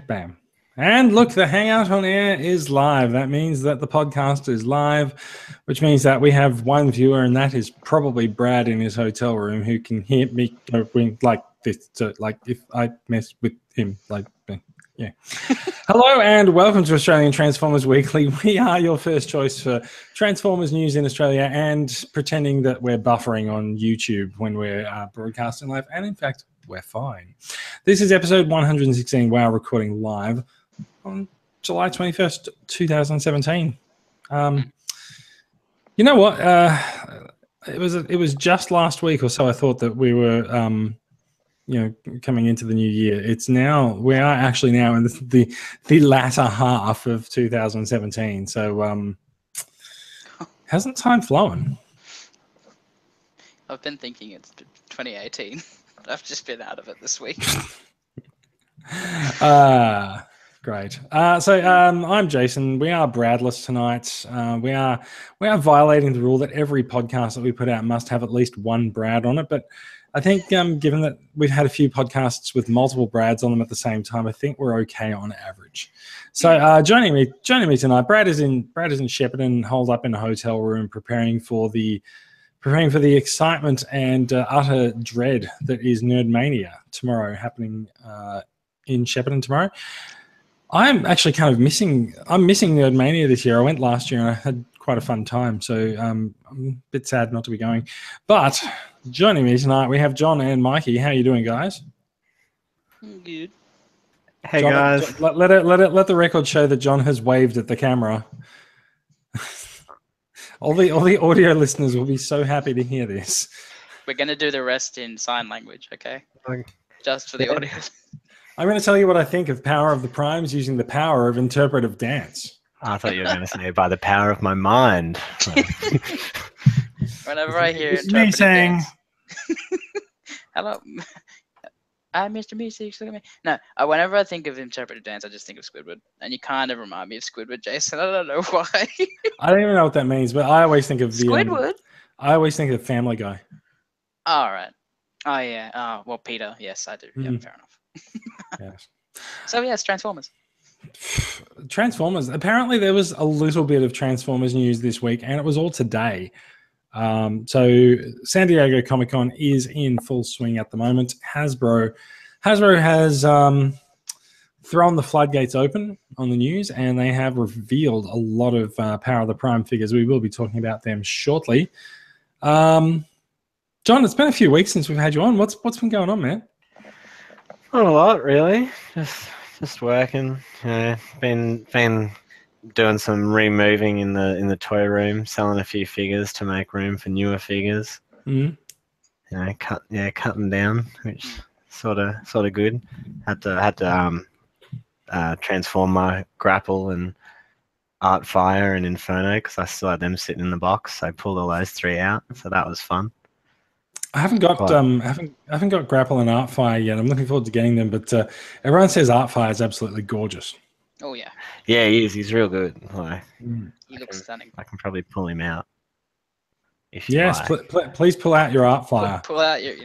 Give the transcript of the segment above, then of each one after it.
Bam. And look, the Hangout on Air is live. That means that the podcast is live, which means that we have one viewer, and that is probably Brad in his hotel room, who can hear me going like this. So, like if I mess with him, like, yeah. Hello and welcome to Australian Transformers Weekly. We are your first choice for Transformers news in Australia and pretending that we're buffering on YouTube when we're broadcasting live. And in fact, we're fine. This is episode 116. We are recording live on July 21st, 2017. You know what? It was just last week or so I thought that we were coming into the new year. It's now, we are actually now in the latter half of 2017. So hasn't time flown? I've been thinking it's 2018. I've just been out of it this week. Great. So I'm Jason. We are Bradless tonight. We are violating the rule that every podcast that we put out must have at least one Brad on it. But I think given that we've had a few podcasts with multiple Brads on them at the same time, I think we're okay on average. So joining me tonight, Brad is in Shepparton, holed up in a hotel room, preparing for the excitement and utter dread that is Nerdmania tomorrow, happening in Shepparton tomorrow. I'm actually kind of missing Nerdmania this year. I went last year and I had quite a fun time, so I'm a bit sad not to be going. But joining me tonight, we have John and Mikey. How are you doing, guys? Good. Hey, John, guys. Let the record show that John has waved at the camera. all the audio listeners will be so happy to hear this. We're going to do the rest in sign language, okay? Just for the audio. I'm going to tell you what I think of Power of the Primes using the power of interpretive dance. I thought you were going to say by the power of my mind. Whenever I hear it's me saying, hello, I'm Mr. Meeseeks, look at me. No, whenever I think of interpretive dance, I just think of Squidward. And you kind of remind me of Squidward, Jason. I don't know why. I don't even know what that means, but I always think of Squidward? I always think of Family Guy. All right. Oh, yeah. Well, Peter. Yes, I do. Yeah, fair enough. Yes. So, yes, Transformers. Apparently there was a little bit of Transformers news this week, and it was all today. So San Diego Comic-Con is in full swing at the moment. Hasbro has thrown the floodgates open on the news, and they have revealed a lot of Power of the Prime figures. We will be talking about them shortly. John, it's been a few weeks since we've had you on. What's been going on, man? Not a lot, really. Just working. Been doing some removing in the toy room, selling a few figures to make room for newer figures. Mm-hmm. Cut them down, which sort of good. Had to transform my Grapple and Artfire and Inferno because I still had them sitting in the box. So I pulled all those three out, so that was fun. I haven't got Grapple and Artfire yet. I'm looking forward to getting them, but everyone says Artfire is absolutely gorgeous. Oh yeah. Yeah, he is. He's real good. He looks stunning. I can probably pull him out. Yes, please pull out your Artfire. Pull out your.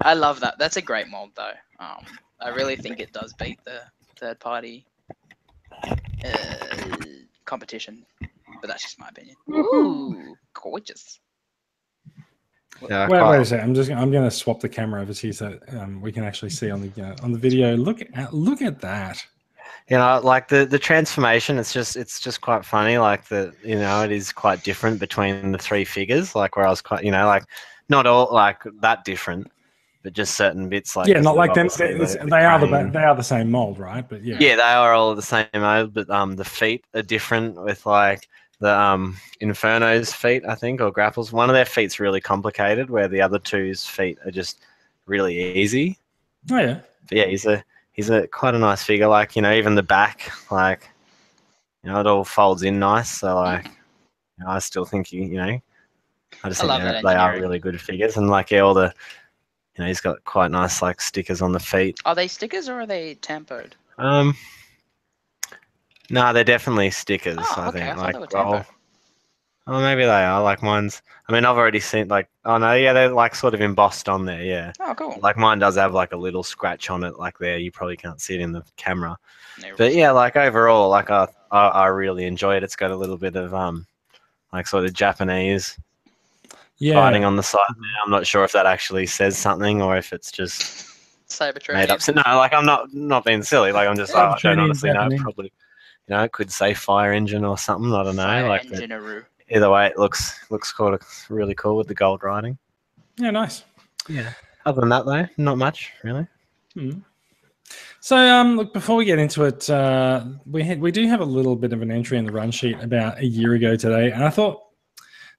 I love that. That's a great mold, though. I really think it does beat the third-party competition, but that's just my opinion. Ooh, gorgeous. Yeah, wait a second. I'm going to swap the camera over to you so we can actually see on the video. Look at that. You know, like the transformation. It's just quite funny. Like it is quite different between the three figures. Like where I was quite, like not all like that different, but just certain bits. Like not like them. They are the same mold, right? But yeah, they are all the same mold. But the feet are different with like. The Inferno's feet, I think, or Grapple's. One of their feet's really complicated, where the other two's feet are just really easy. Oh yeah. But yeah, he's a quite a nice figure. Like even the back, like it all folds in nice. So like, I still think I just think they are really good figures, and like all the, he's got quite nice like stickers on the feet. Are they stickers or are they tampoed? No, they're definitely stickers. Oh, I okay. think. I like Oh, maybe they are. Like mine's. I mean, I've already seen like. Oh no, yeah, they're like sort of embossed on there. Yeah. Oh, cool. Like mine does have like a little scratch on it, like there. You probably can't see it in the camera. No, But yeah, like overall, like I really enjoy it. It's got a little bit of like sort of Japanese fighting on the side there. I'm not sure if that actually says something or if it's just made up. So, no, like I'm not being silly. Like I'm just I don't honestly know. Probably, it could say fire engine or something. I don't know. Fire like engine either way, it looks really cool with the gold writing. Yeah, nice. Yeah. Other than that, though, not much really. So, look, before we get into it, we do have a little bit of an entry in the run sheet about a year ago today, and I thought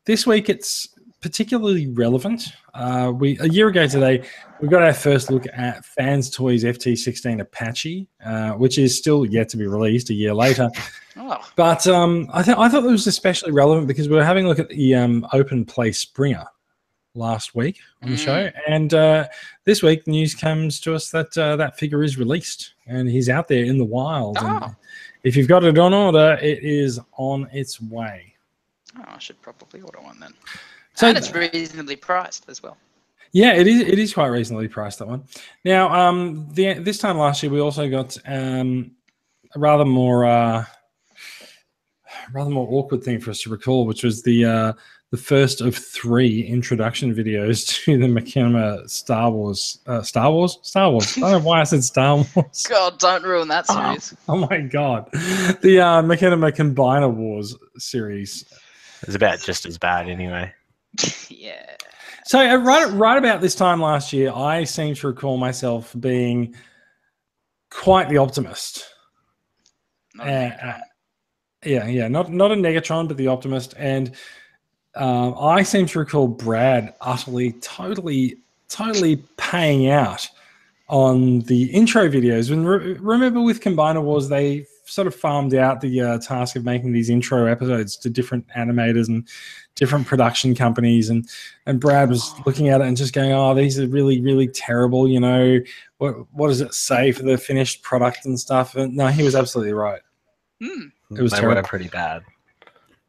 this week it's particularly relevant. A year ago today, we got our first look at Fans Toys FT16 Apache, which is still yet to be released a year later. Oh. But I thought it was especially relevant because we were having a look at the Open Play Springer last week on the show, and this week news comes to us that that figure is released and he's out there in the wild. And if you've got it on order, it is on its way. I should probably order one then. So, and it's reasonably priced as well. Yeah, it is quite reasonably priced, that one. Now, this time last year we also got a rather more awkward thing for us to recall, which was the first of 3 introduction videos to the Machinima Star Wars. Star Wars? Star Wars. I don't know why I said Star Wars. God, don't ruin that series. Oh my God. The Machinima Combiner Wars series. It's about just as bad anyway. Yeah. So right about this time last year, I seem to recall myself being quite the optimist. Not a not a Negatron, but the optimist. And I seem to recall Brad utterly, totally paying out on the intro videos. And remember with Combiner Wars, they sort of farmed out the task of making these intro episodes to different animators and different production companies. And Brad was looking at it and just going, oh, these are really, really terrible. What does it say for the finished product and stuff? And no, he was absolutely right. It was terrible. They were pretty bad.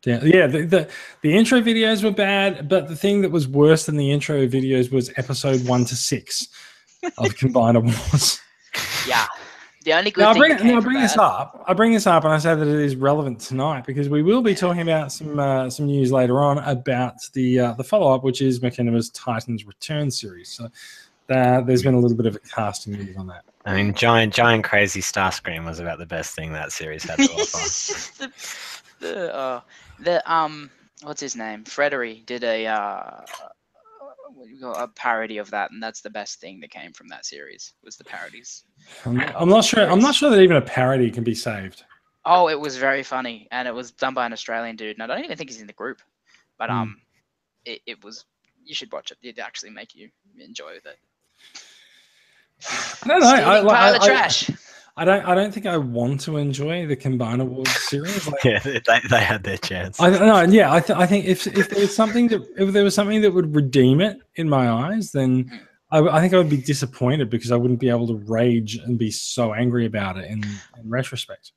Yeah. The intro videos were bad, but the thing that was worse than the intro videos was episode 1 to 6 of Combiner Wars. Yeah. The only good thing I bring this up, and I say that it is relevant tonight because we will be talking about some news later on about the follow-up, which is Machinima's Titans Return series. So there's been a little bit of a casting news on that. I mean, giant crazy Starscream was about the best thing that series had to offer. What's his name? Frederick did a parody of that, and that's the best thing that came from that series was the parodies. I'm not sure that even a parody can be saved. Oh, it was very funny, and it was done by an Australian dude, and I don't even think he's in the group. But it was. You should watch it. It'd actually make you enjoy it. I don't know. Pile of trash. I don't think I want to enjoy the Combiner Wars series. Yeah, they had their chance. I think if there was something that would redeem it in my eyes, then I think I would be disappointed because I wouldn't be able to rage and be so angry about it in retrospect.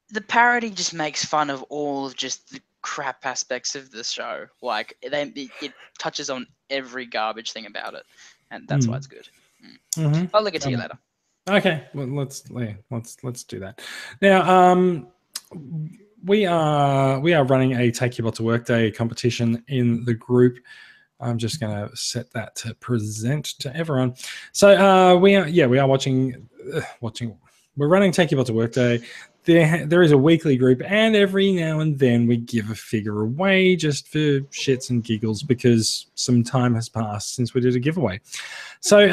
The parody just makes fun of all of just the crap aspects of the show. Like it touches on every garbage thing about it, and that's why it's good. I'll link it to you later. Okay, well, let's do that. Now, we are running a Take Your Bot to Work Day competition in the group. I'm just going to set that to present to everyone. So we are watching. We're running Take Your Bot to Work Day. There is a weekly group, and every now and then we give a figure away just for shits and giggles because some time has passed since we did a giveaway. So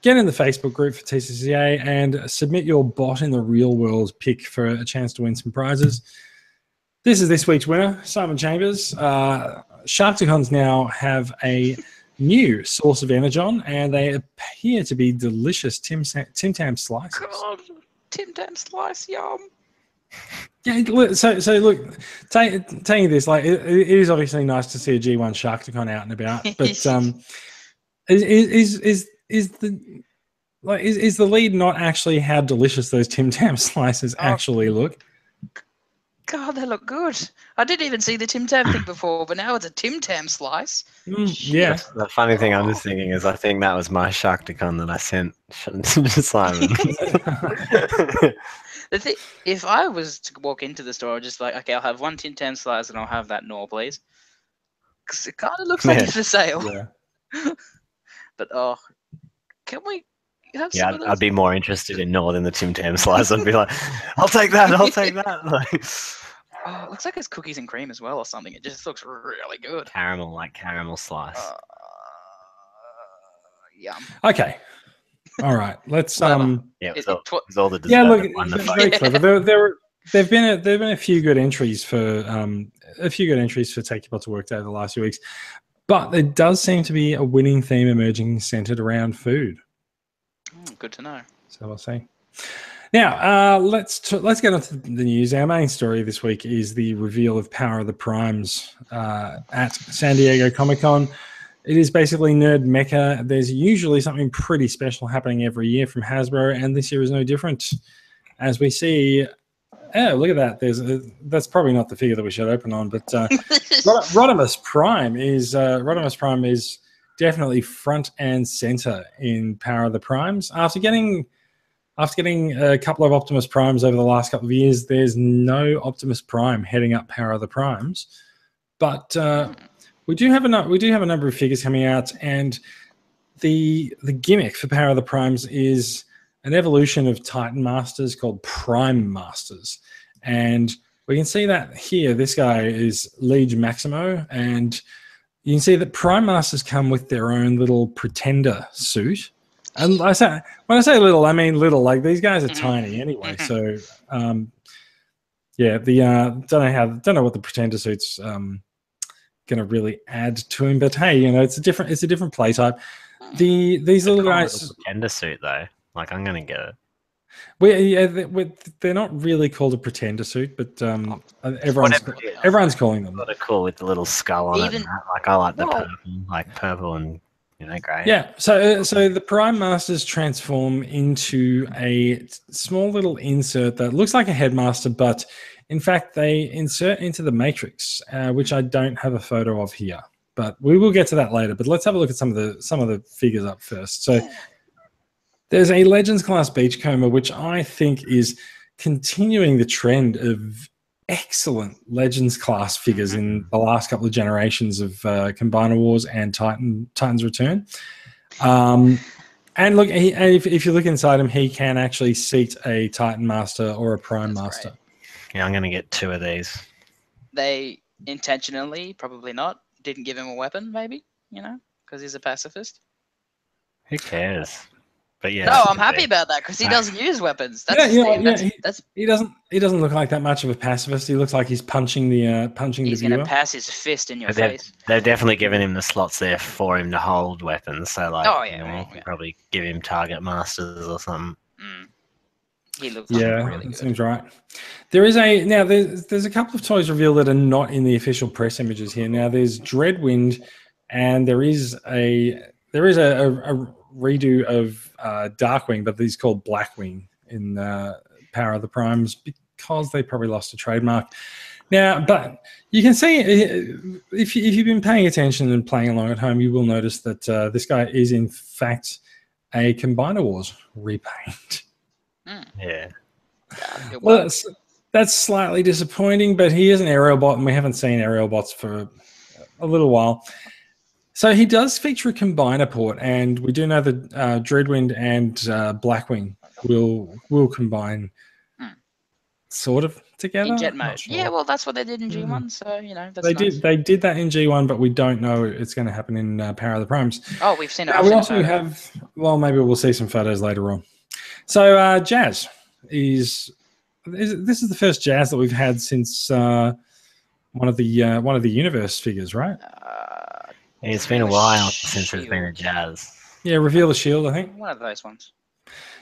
get in the Facebook group for TCCA and submit your bot in the real world pick for a chance to win some prizes. This is this week's winner, Simon Chambers. Sharkticons now have a new source of Energon, and they appear to be delicious Tim Tam slices. God, Tim Tam slice, yum. Yeah, so look, taking this, like it is obviously nice to see a G1 Sharkticon out and about, but is the lead not actually how delicious those Tim Tam slices actually look? God, they look good. I didn't even see the Tim Tam thing before, but now it's a Tim Tam slice. Yeah. The funny thing I'm just thinking is I think that was my Sharkticon that I sent to Simon. The thing, if I was to walk into the store, I'd just like, okay, I'll have one Tim Tam slice and I'll have that Knorr, please. Because it kind of looks like it's for sale. Yeah. But, can we have some Yeah, of those? I'd be more interested in Knorr than the Tim Tam slice. I'd be like, I'll take that. I'll take that. Like, it looks like it's cookies and cream as well or something. It just looks really good. caramel slice. Yum. Okay. All right. Let's yeah, it was all the dessert. Yeah, look, very clever. There've been a few good entries for Take Your Pot to Work Day the last few weeks, but there does seem to be a winning theme emerging centered around food. Good to know. So I'll say. Now let's get on to the news. Our main story this week is the reveal of Power of the Primes at San Diego Comic-Con. It is basically nerd mecca. There's usually something pretty special happening every year from Hasbro, and this year is no different. As we see, look at that. That's probably not the figure that we should open on, but Rodimus Prime is definitely front and center in Power of the Primes. After getting a couple of Optimus Primes over the last couple of years, there's no Optimus Prime heading up Power of the Primes, but we do have a number of figures coming out, and the gimmick for Power of the Primes is an evolution of Titan Masters called Prime Masters, and we can see that here. This guy is Liege Maximo, and you can see that Prime Masters come with their own little Pretender suit. And when I say little, I mean little. Like, these guys are tiny anyway. So, yeah, don't know what the Pretender suit's going to really add to him, but hey, it's a different play type. These little guys, Pretender suit though. Like, I'm going to get it. They're not really called a Pretender suit, but everyone's calling them. Sort of cool with the little skull on it. Like, I like the purple and grey. Yeah. So the Prime Masters transform into a small little insert that looks like a headmaster, but in fact they insert into the Matrix, which I don't have a photo of here, but we will get to that later. But let's have a look at some of the figures up first. So there's a Legends class Beachcomber, which I think is continuing the trend of excellent Legends class figures in the last couple of generations of Combiner Wars and Titan's Return. And look, if you look inside him, he can actually seat a Titan Master or a Prime Master. Great. Yeah, I'm going to get 2 of these. They intentionally, probably not, didn't give him a weapon, maybe, because he's a pacifist. Who cares? But yeah. No, I'm happy about that because he doesn't use weapons. He doesn't look like that much of a pacifist. He looks like he's punching the viewer. He's going to pass his fist in your face. They've definitely given him the slots there for him to hold weapons. So probably give him target masters or something. He looks really good. Seems right. There's a couple of toys revealed that are not in the official press images here. Now there's Dreadwind, and there is a redo of Darkwing, but he's called Blackwing in Power of the Primes because they probably lost a trademark. Now, but you can see if you've been paying attention and playing along at home, you will notice that this guy is in fact a Combiner Wars repaint. Yeah. Well, that's slightly disappointing, but he is an Aerobot, and we haven't seen Aerobots for a little while. So he does feature a Combiner port, and we do know that Dreadwind and Blackwing will combine sort of together. In jet mode. Sure. Yeah, well, that's what they did in G1, so, that's nice. They did that in G1, but we don't know it's going to happen in Power of the Primes. Oh, we've seen it. We also have, well, maybe we'll see some photos later on. So Jazz this is the first Jazz that we've had since one of the Universe figures, right? It's been a while since there's been a Jazz. Yeah, Reveal the Shield, I think. One of those ones.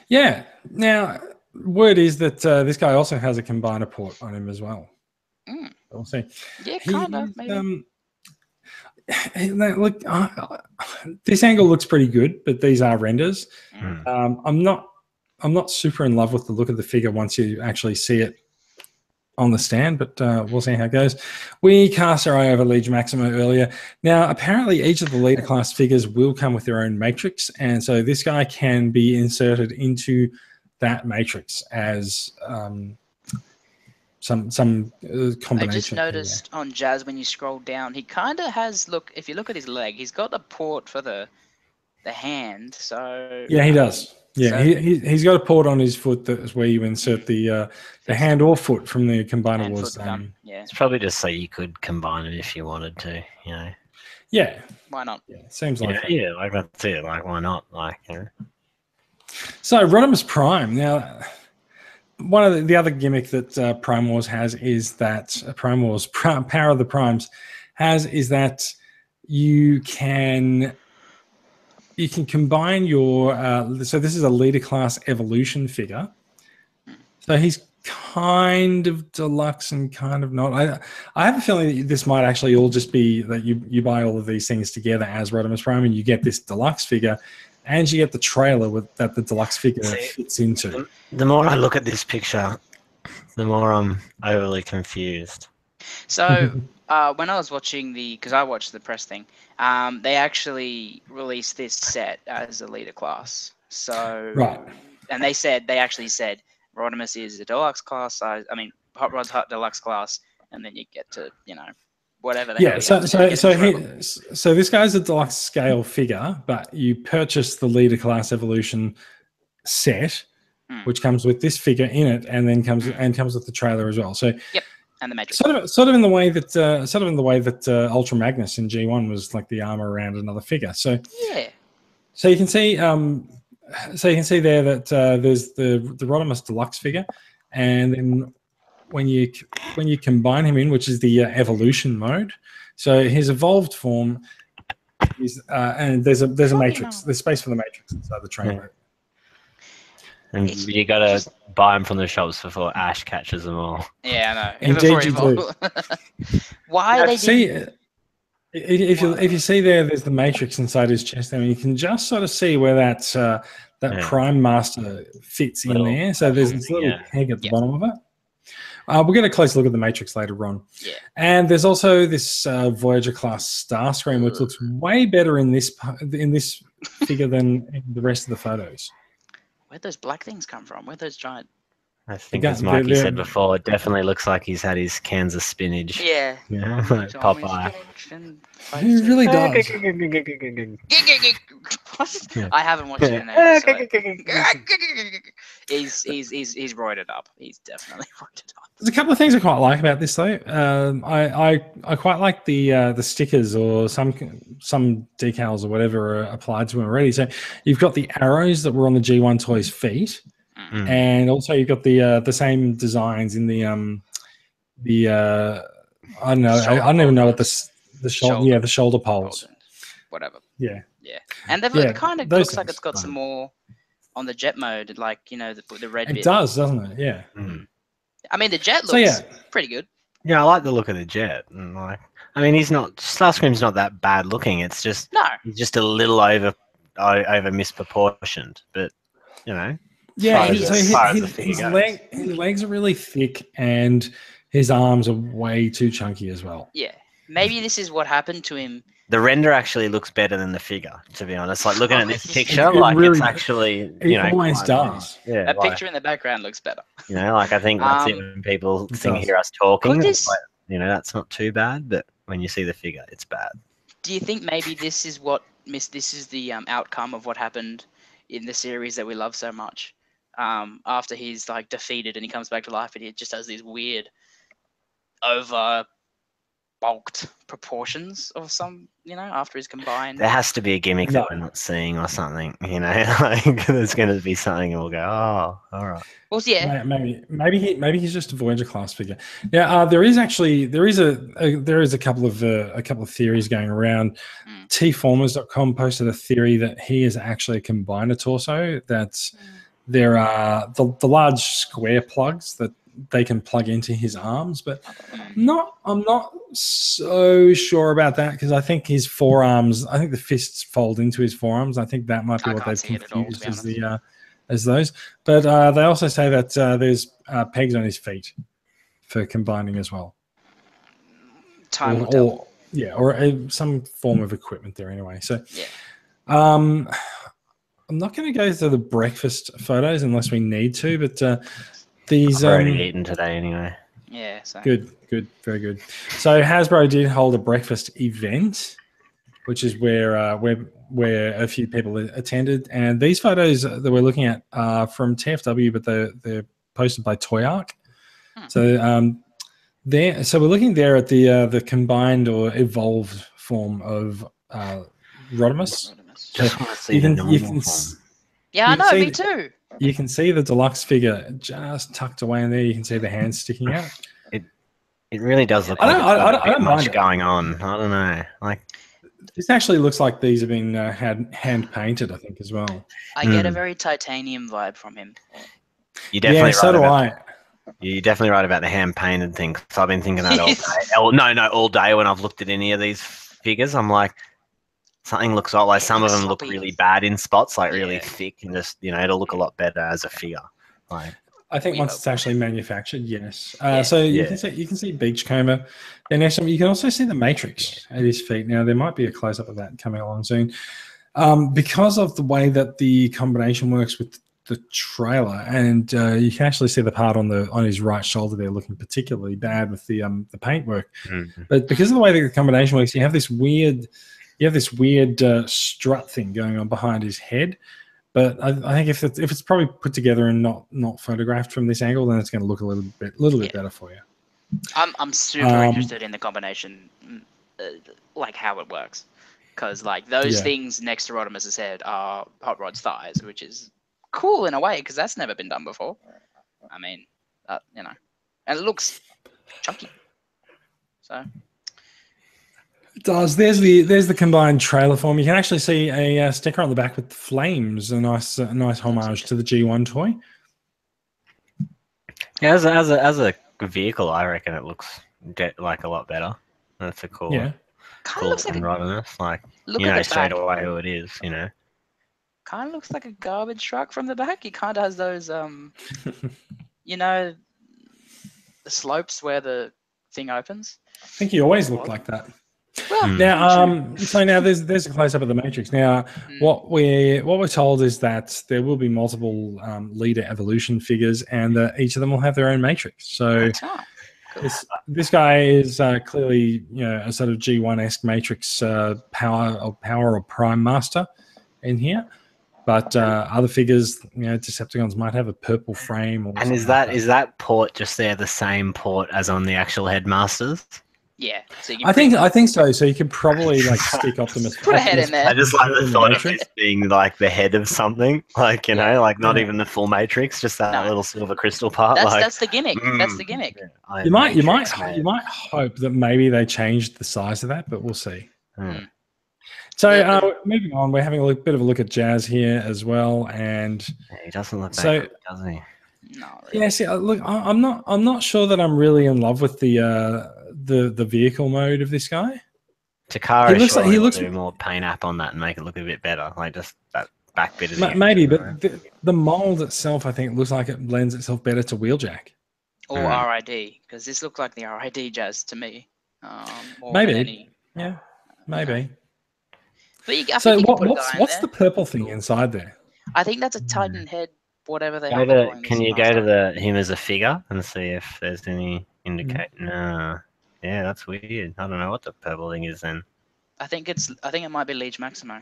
Yeah. Now, word is that this guy also has a Combiner port on him as well. We'll see. Yeah, kind of, maybe. Look, this angle looks pretty good, but these are renders. I'm not super in love with the look of the figure once you actually see it on the stand, but we'll see how it goes. We cast our eye over Liege Maximo earlier. Now, apparently, each of the leader class figures will come with their own matrix, and so this guy can be inserted into that matrix as some combination. I just noticed on Jazz when you scroll down, he kind of has if you look at his leg, he's got a port for the hand. So yeah, he does. Yeah, so, he's got a port on his foot that's where you insert the hand or foot from the combinables. Yeah, it's probably just so you could combine it if you wanted to, you know. Yeah, why not? Yeah, seems like yeah, like that's it. Like why not? Like you know. So Rodimus Prime. Now, one of the other gimmick that Prime Wars has is that Prime Wars Power of the Primes is that you can combine your so this is a leader class evolution figure. So he's kind of deluxe and kind of not. I have a feeling that this might actually all just be that you buy all of these things together as Rodimus Prime and you get this deluxe figure and you get the trailer that the deluxe figure fits into. The more I look at this picture, the more I'm overly confused. So when I was watching because I watched the press thing, they actually released this set as a leader class. So right, and they actually said Rodimus is a deluxe class size. I mean, Hot Rod's deluxe class, and then you get to whatever. Yeah. So this guy's a deluxe scale figure, but you purchase the leader class evolution set, which comes with this figure in it, and then comes with the trailer as well. So yep. And the Matrix. Sort of in the way that Ultra Magnus in G1 was like the armor around another figure. So yeah. So you can see there that there's the Rodimus Deluxe figure, and then when you combine him in, which is the evolution mode, so his evolved form is and there's a matrix. There's space for the matrix inside the trailer. Yeah. And you got to buy them from the shops before Ash catches them all. Yeah, I know. Indeed, you do. Why they see? If you see there's the matrix inside his chest. I mean, you can just sort of see where that Prime Master fits in there. So there's this little peg at the bottom of it. We'll get a close look at the matrix later on. Yeah. And there's also this Voyager class Starscream, which looks way better in this figure than in the rest of the photos. Where'd those black things come from? Where'd those giant... I think, as Mikey said before, it definitely looks like he's had his cans of spinach. Yeah. Yeah, like Popeye. He really does. I haven't watched it in He's roided up. He's definitely roided up. There's a couple of things I quite like about this, though. I quite like the stickers or some decals or whatever are applied to him already. So you've got the arrows that were on the G1 Toys feet. And also you've got the same designs in the I don't know, I don't even know what the shoulder poles, whatever. Yeah, and it kind of looks like it's got some more on the jet mode, like the red bit. It does, doesn't it? Yeah. I mean, the jet looks pretty good. Yeah, I like the look of the jet. And Starscream's not that bad looking. It's just he's just a little over misproportioned, but Yeah, his legs are really thick and his arms are way too chunky as well. Yeah, maybe this is what happened to him. The render actually looks better than the figure, to be honest. Like looking at this picture, it's actually it always does. Yeah, that picture in the background looks better. I think that's it when people hear us talking. That's not too bad, but when you see the figure, it's bad. Do you think maybe this is the outcome of what happened in the series that we love so much? After he's defeated and he comes back to life and he just has these weird over bulked proportions of some, after he's combined. There has to be a gimmick that we're not seeing or something, there's going to be something and we'll go, oh, all right. Well, yeah. Maybe he's just a Voyager class figure. Yeah, there is a couple of theories going around. Tformers.com posted a theory that he is actually a combiner torso. That's there are the large square plugs that they can plug into his arms, but I'm not so sure about that because I think his forearms, I think the fists fold into his forearms. I think that might be what they've confused as those. But they also say that there's pegs on his feet for combining as well. Time will tell. Or some form of equipment there anyway. So, yeah. I'm not going to go through the breakfast photos unless we need to, but these. I've already eaten today anyway. Yeah. So. Good, very good. So Hasbro did hold a breakfast event, which is where a few people attended, and these photos that we're looking at are from TFW, but they're posted by Toy Arc. So so we're looking there at the combined or evolved form of Rodimus. Just want to see the normal form. Yeah, I know, me too. You can see the deluxe figure just tucked away in there. You can see the hands sticking out. It really does look like I don't much going on. I don't know. Like this actually looks like these have been hand painted, I think, as well. I get a very titanium vibe from him. You definitely so do I. You're definitely right about the hand painted thing. So I've been thinking that all day. All day when I've looked at any of these figures, I'm like, something looks odd. Like some of them look really bad in spots, like really thick, and just it'll look a lot better as a figure. Like I think once it's actually manufactured, yes. So you can see Beachcomber. Then you can also see the Matrix at his feet. Now there might be a close up of that coming along soon, because of the way that the combination works with the trailer, and you can actually see the part on his right shoulder there looking particularly bad with the paintwork. But because of the way that the combination works, you have this weird strut thing going on behind his head. But I think if it's probably put together and not photographed from this angle, then it's going to look a little bit better for you. I'm super interested in the combination, like how it works, because like those things next to Rodimus's head are Hot Rod's thighs, which is cool in a way because that's never been done before. I mean, and it looks chunky. So. It does. There's the combined trailer form. You can actually see a sticker on the back with flames, a nice homage to the G1 toy. Yeah, as a vehicle, I reckon it looks like a lot better. That's a cool. Kind of looks like Rodimus. Like straight away who it is. Kind of looks like a garbage truck from the back. He kind of has those the slopes where the thing opens. I think he always looked like that. Well, now, so now there's a close up of the Matrix. Now, what we're told is that there will be multiple leader evolution figures, and each of them will have their own Matrix. So, this guy is clearly a sort of G1-esque Matrix power or Prime Master in here. But other figures, Decepticons might have a purple frame. Or and is that port just there the same port as on the actual Headmasters? Yeah, so I think so. So you could probably stick Optimus. Put a head in there. I just like the thought of this being like the head of something, not even the full Matrix, just that little silver crystal part. That's the gimmick. That's the gimmick. You might hope that maybe they changed the size of that, but we'll see. So moving on, we're having a bit of a look at Jazz here as well, and he doesn't look that good, does he? No. Really. Yeah. See, look, I'm not sure that I'm really in love with the vehicle mode of this guy. Takara he looks do more paint app on that and make it look a bit better, like just that back bit of maybe, but the mold itself, I think, looks like it lends itself better to Wheeljack or RID, because this looked like the RID Jazz to me. Maybe, maybe. But what's the purple thing inside there? I think that's a Titan head, whatever they have. Can you go to him as a figure and see if there's any indicate? No. Yeah, that's weird. I don't know what the purple thing is then. I think it might be Liege Maximo.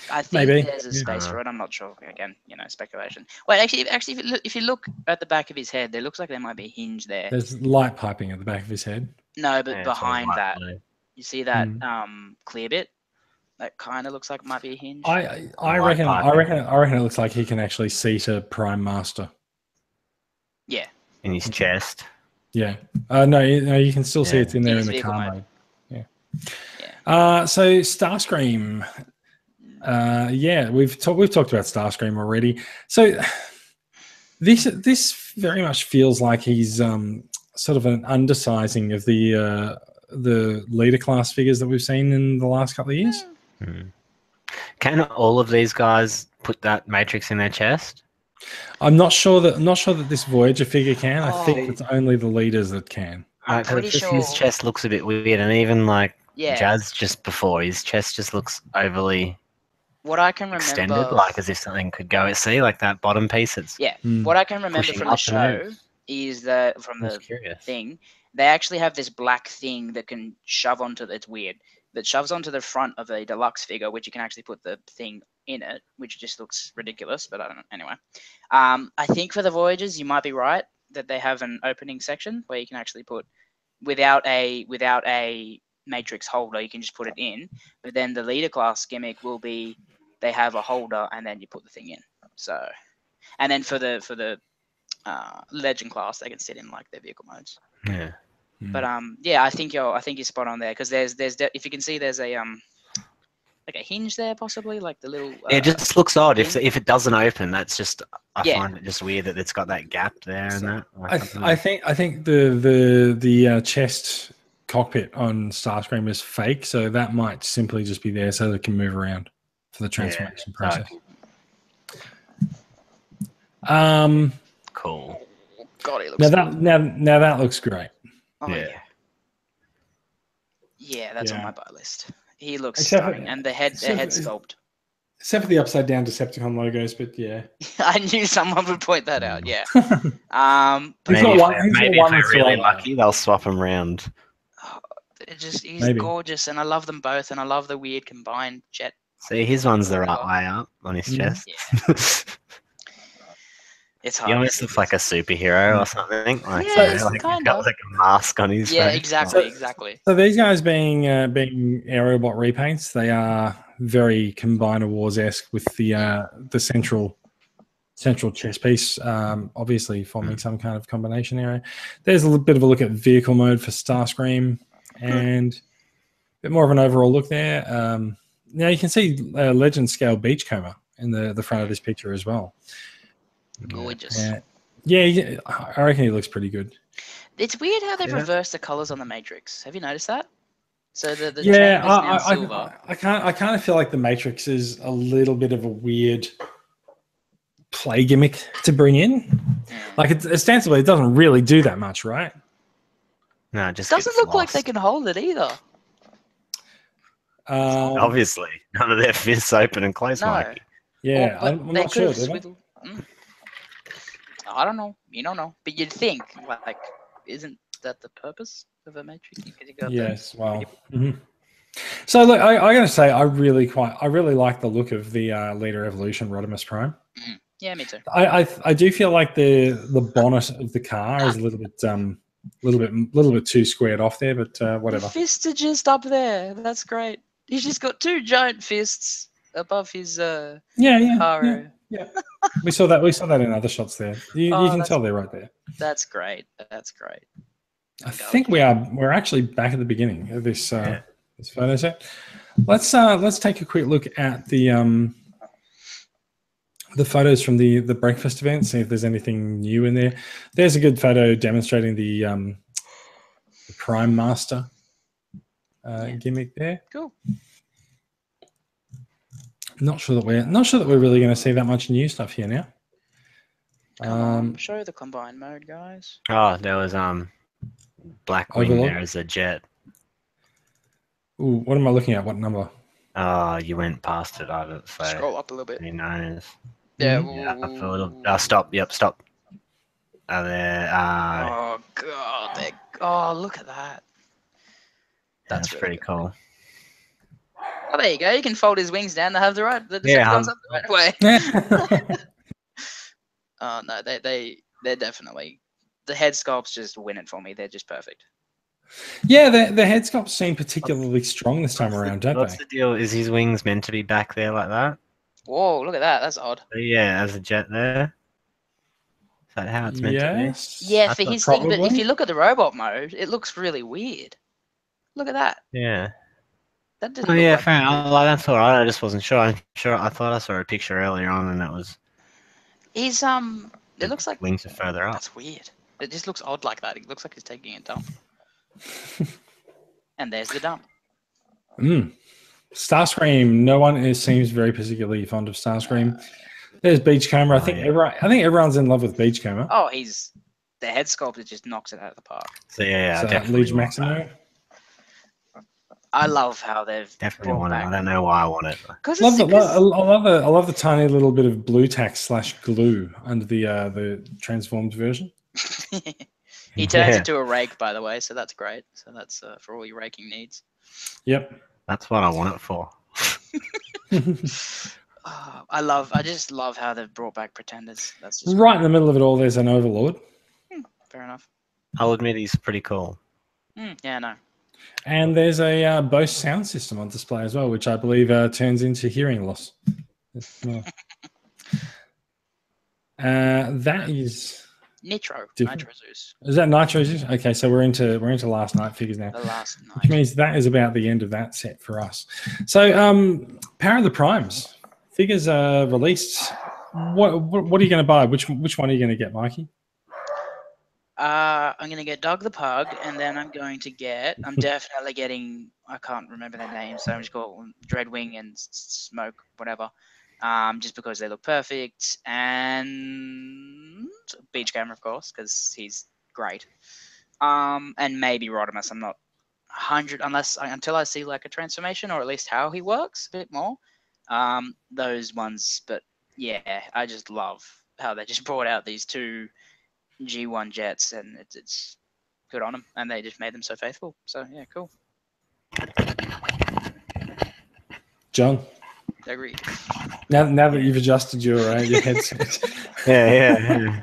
I think there's a space for it. I'm not sure. Again, speculation. Wait, actually, if you look at the back of his head, there looks like there might be a hinge there. There's light piping at the back of his head. No, but behind that, you see that clear bit. That kind of looks like it might be a hinge. I reckon it looks like he can actually seat a Prime Master. Yeah. In his chest. Yeah. No, you can still see it's in there in the car mode. Yeah. So Starscream. We've talked about Starscream already. So this very much feels like he's sort of an undersizing of the leader class figures that we've seen in the last couple of years. Can all of these guys put that Matrix in their chest? I'm not sure that this Voyager figure can. I think it's only the leaders that can. I'm pretty sure his chest looks a bit weird, and even like yeah. Jazz just before, his chest just looks overly what I can remember, extended, like as if something could go. See, like that bottom piece. It's what I can remember from the show is that from the thing, they actually have this black thing that can shove onto. It's weird. That shoves onto the front of a deluxe figure, which you can actually put the thing in it, which just looks ridiculous. But I don't know. Anyway, I think for the Voyagers, you might be right that they have an opening section where you can actually put without a matrix holder, you can just put it in. But then the leader class gimmick will be they have a holder and then you put the thing in. So, and then for the legend class, they can sit in like their vehicle modes. Yeah. But I think you're spot on there because there's if you can see there's a like a hinge there possibly like the little. It just looks odd if it doesn't open. That's just I find it just weird that it's got that gap there and that. I think the chest cockpit on Starscream is fake, so that might simply just be there so they can move around for the transformation process. Cool. God, he looks now that looks great. Oh, yeah, that's on my buy list. He looks stunning, and the head sculpt. Except for the upside down Decepticon logos, but yeah. I knew someone would point that out. Yeah. Maybe if they're really lucky, they'll swap them around. He's gorgeous, and I love them both, and I love the weird combined jet. See, his one's the right way up on his chest. Yeah. It's hard. He almost looks like a superhero or something. Like, yeah, like he's got like a mask on his face. Yeah, exactly. So these guys being Aerobot repaints, they are very Combiner Wars-esque with the central chest piece, obviously forming some kind of combination area. There's a little bit of a look at vehicle mode for Starscream and a bit more of an overall look there. Now you can see Legend Scale Beachcomber in the front of this picture as well. Gorgeous. Yeah, I reckon he looks pretty good. It's weird how they've reversed the colors on the Matrix. Have you noticed that? So the I kind of feel like the Matrix is a little bit of a weird play gimmick to bring in. Like it's ostensibly it doesn't really do that much, right? No, it just doesn't look like they can hold it either. Obviously, none of their fists open and close. No. Mikey. Yeah, I'm not sure. I don't know. You don't know, but you'd think like, isn't that the purpose of a Matrix? Yes. Well. Mm-hmm. So look, I gotta say, I really like the look of the Leader Evolution Rodimus Prime. Mm. Yeah, me too. I do feel like the bonnet of the car is a little bit too squared off there, but whatever. The fists are just up there. That's great. He's just got two giant fists above his car. Yeah. we saw that in other shots there. You can tell they're right there. That's great. I think we're actually back at the beginning of this this photo set. Let's take a quick look at the photos from the breakfast event, see if there's anything new in there. There's a good photo demonstrating the Prime Master gimmick there. Cool. Not sure that we're really going to see that much new stuff here now. Show the combined mode, guys. Oh, there was Blackwing there as a jet. Ooh, what am I looking at? What number? Oh, you went past it. I don't say. Scroll up a little bit. Who knows? Yeah. Up a little. Stop. Yep, stop. There. Oh god. Look at that. That's really pretty cool. Oh, there you go. You can fold his wings down. They have the right. The Decepticons up the right way. Oh no, they're definitely the head sculpts just win it for me. They're just perfect. Yeah, the head sculpts seem particularly strong this time around, don't they? What's the deal? Is his wings meant to be back there like that? Whoa, look at that. That's odd. Yeah, as a jet there. Is that how it's meant to be? Yeah, for his thing. But if you look at the robot mode, it looks really weird. Look at that. Yeah. That didn't look like fair enough. Like, that's all right. I just wasn't sure. I thought I saw a picture earlier on, and that was. He's It looks like wings are further up. That's weird. It just looks odd like that. It looks like he's taking a dump. And there's the dump. Starscream. No one seems very particularly fond of Starscream. There's Beachcomber. I think everyone's in love with Beachcomber. Oh, the head sculptor just knocks it out of the park. So yeah, so definitely Liege Maximo. I love how they've definitely want it. I don't know why I want it. I love the tiny little bit of blue tack / glue under the transformed version. He turns into a rake, by the way, so that's great. So that's for all your raking needs. Yep, that's what I want it for. I just love how they've brought back Pretenders. That's just right in the middle of it all. There's an Overlord. Fair enough. I'll admit he's pretty cool. Yeah, no. And there's a Bose sound system on display as well, which I believe turns into hearing loss. That is Nitro Zeus. Is that Nitro Zeus? Okay, so we're into last night figures now. The last night. Which means that is about the end of that set for us. So Power of the Primes figures are released. What are you going to buy? Which one are you going to get, Mikey? I'm going to get Doug the Pug, and then I'm definitely getting, I can't remember their names, so I'm just calling Dreadwing and Smoke, whatever, just because they look perfect, and Beachcomber, of course, because he's great, and maybe Rodimus. I'm not 100, until I see like a transformation, or at least how he works a bit more, those ones, but yeah, I just love how they just brought out these two G1 jets, and it's good on them, and they just made them so faithful. So yeah, cool. John, agreed. Now that you've adjusted your headset. yeah.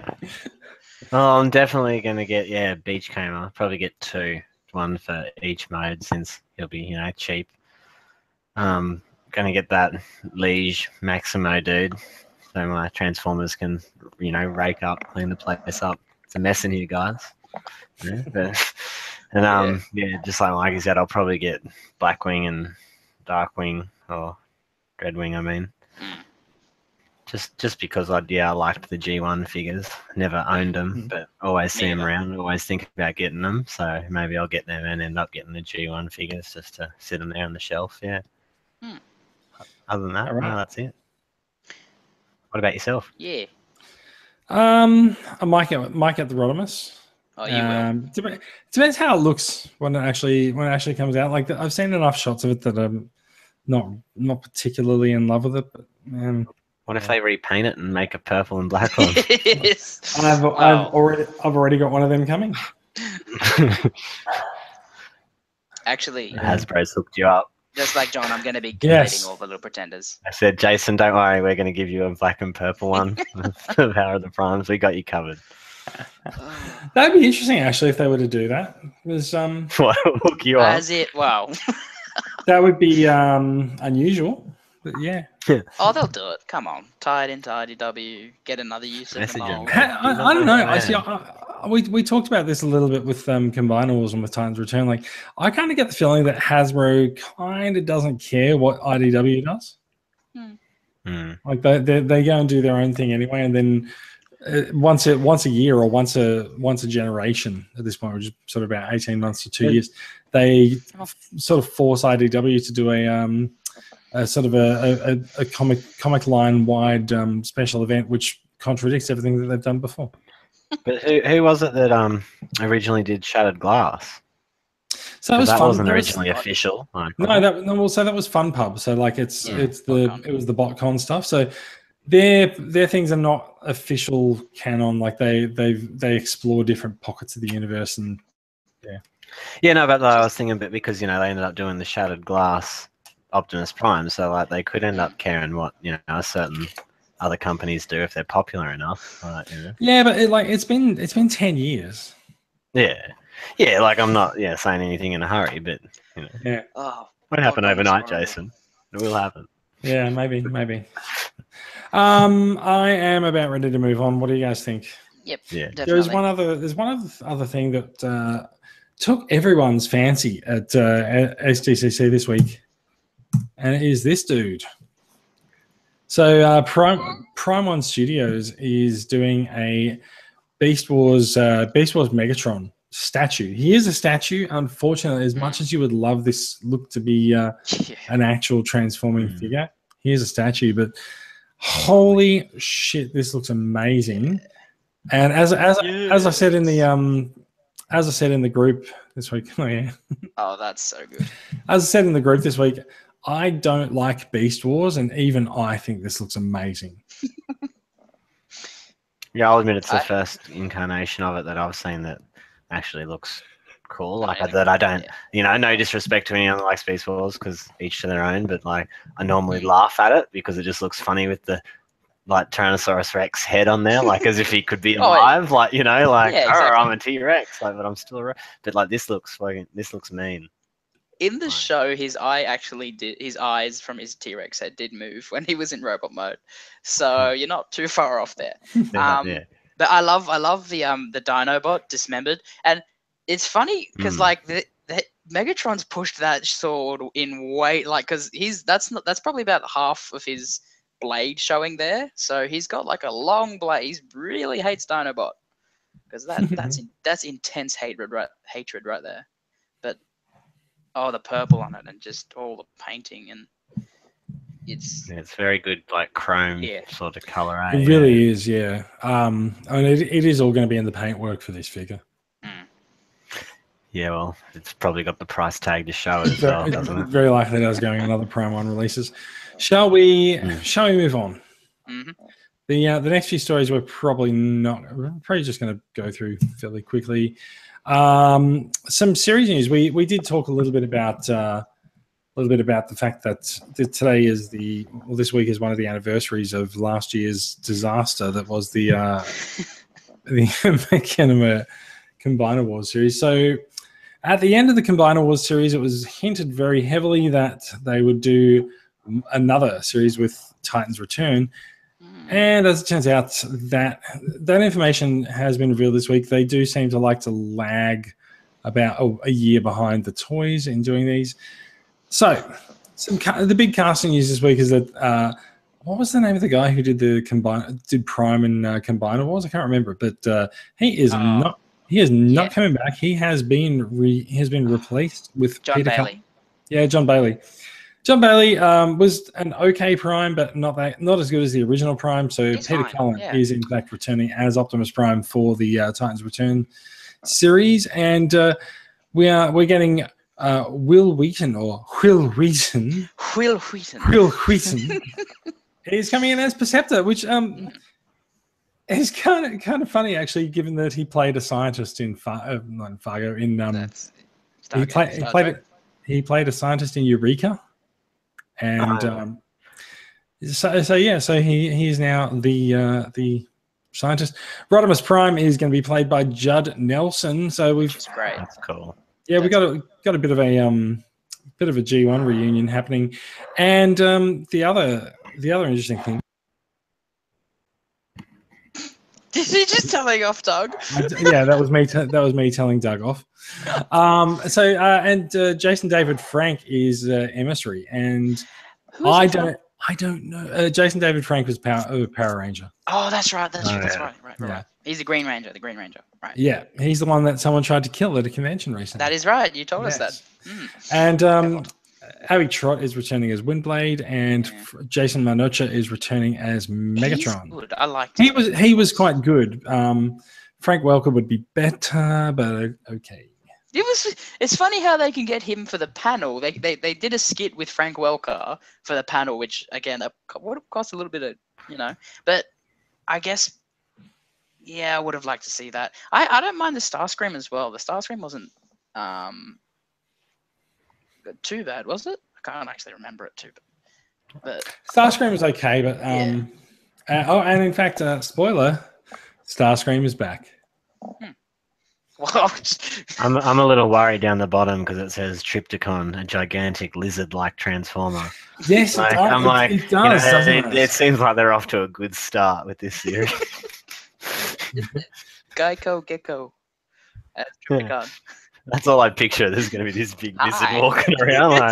Oh, I'm definitely gonna get Beachcomber. I'll probably get 2, one for each mode since he'll be cheap. Gonna get that Liege Maximo dude, so my Transformers can rake up, clean the place up. It's a mess in here, guys. Just like Mikey said, I'll probably get Blackwing and Darkwing, or Dreadwing, I mean. Just because I liked the G1 figures. Never owned them, but always see them around, always think about getting them. So maybe I'll get them and end up getting the G1 figures just to sit them there on the shelf, yeah. Other than that, no, that's it. What about yourself? Yeah. I might get the Rodimus. Oh, you will. Depends how it looks when it actually comes out. Like I've seen enough shots of it that I'm not particularly in love with it. But what if they repaint it and make a purple and black one? I've already got one of them coming. Actually, Hasbro's hooked you up. Just like John, I'm going to be getting all the Little Pretenders. I said, Jason, don't worry, we're going to give you a black and purple one. The Power of the Primes, we got you covered. That'd be interesting, actually, if they were to do that. Because hook you up. Wow. That would be unusual, but yeah. Oh, they'll do it. Come on, tie it into IDW, get another use of the mold. I don't know. We talked about this a little bit with Combinables and with Titans Return. Like, I kind of get the feeling that Hasbro kind of doesn't care what IDW does. Like they go and do their own thing anyway, and then once a year or once a generation at this point, which is sort of about 18 months to 2 years, they sort of force IDW to do a sort of a comic line wide special event, which contradicts everything that they've done before. But who was it that originally did Shattered Glass? So that wasn't originally official. So that was Fun Pub. So like it was the BotCon stuff. So their things are not official canon. Like they explore different pockets of the universe and but I was thinking, but because they ended up doing the Shattered Glass Optimus Prime, so like they could end up caring what certain other companies do if they're popular enough. Yeah, but it's been 10 years. Yeah, like I'm not saying anything in a hurry, but yeah. Oh, won't happen overnight, Jason. It will happen. Yeah, maybe. I am about ready to move on. What do you guys think? Yep. Yeah. Definitely. There's one other thing that took everyone's fancy at SDCC this week, and it is this dude. So Prime One Studios is doing a Beast Wars Megatron statue. He is a statue. Unfortunately, as much as you would love this look to be an actual transforming figure, he is a statue. But Holy shit! This looks amazing. And as I said in the group this week, oh, that's so good. As I said in the group this week, I don't like Beast Wars, and even I think this looks amazing. Yeah, I'll admit it's the first incarnation of it that I've seen that actually looks cool. Like that, I don't, no disrespect to anyone that likes Beast Wars, because each to their own. But like, I normally laugh at it because it just looks funny with the Tyrannosaurus Rex head on there, like as if he could be alive, exactly. I'm a T-Rex, but I'm still a. But like, this looks mean. In the show, his eyes from his T-Rex head did move when he was in robot mode, so you're not too far off there. But I love the Dinobot dismembered, and it's funny because like the Megatron's pushed that sword in weight, like because that's probably about half of his blade showing there, so he's got like a long blade. He really hates Dinobot because that's intense hatred right there. But the purple on it and just all the painting, and it's very good, like chrome sort of color. It really is, yeah. I mean, it is all going to be in the paintwork for this figure. Yeah, well, it's probably got the price tag to show it as well, doesn't it? Very likely that's going another Prime 1 releases. Shall we move on? Mm-hmm. The next few stories we're probably just going to go through fairly quickly. Some series news. We did talk a little bit about the fact that today is this week is one of the anniversaries of last year's disaster that was the Machinima Combiner Wars series. So at the end of the Combiner Wars series, it was hinted very heavily that they would do another series with Titans Return. And as it turns out, that information has been revealed this week. They do seem to like to lag about a year behind the toys in doing these. So the big casting news this week is that what was the name of the guy who did Prime and Combiner Wars? I can't remember, but he is not coming back. He has been replaced with John Peter Bailey. John Bailey. John Bailey was an okay Prime, but not as good as the original Prime. So Peter Cullen is in fact returning as Optimus Prime for the Titans Return series, and we're getting Will Wheaton. He's coming in as Perceptor, which is kind of funny actually, given that he played a scientist in Fargo. He played a scientist in Eureka. And so he is now the scientist. Rodimus Prime is going to be played by Judd Nelson. So which is great. That's cool. Yeah, we got a bit of a G1 reunion happening, and the other interesting thing. Did you just tell me off, Doug? Yeah, that was me telling Doug off. Jason David Frank is Emissary, and I don't know. Jason David Frank was Power Ranger. Oh, that's right. That's right. Yeah. He's the Green Ranger. Right. Yeah, he's the one that someone tried to kill at a convention recently. That is right. You told us that. And Abby Trott is returning as Windblade, and Jason Manocha is returning as Megatron. He's good. I liked him. He was quite good. Frank Welker would be better, but okay. It's funny how they can get him for the panel. They did a skit with Frank Welker for the panel, which again would cost a little bit of but I guess I would have liked to see that. I don't mind the Starscream as well. The Starscream wasn't too bad, was it? I can't actually remember it too bad. But Starscream was okay, but and in fact, spoiler, Starscream is back. Wow. I'm a little worried down the bottom because it says Trypticon, a gigantic lizard-like transformer. Yes, it does. It seems like they're off to a good start with this series. Geico Gecko as Trypticon. That's all I picture. There's going to be this big lizard walking around. Like,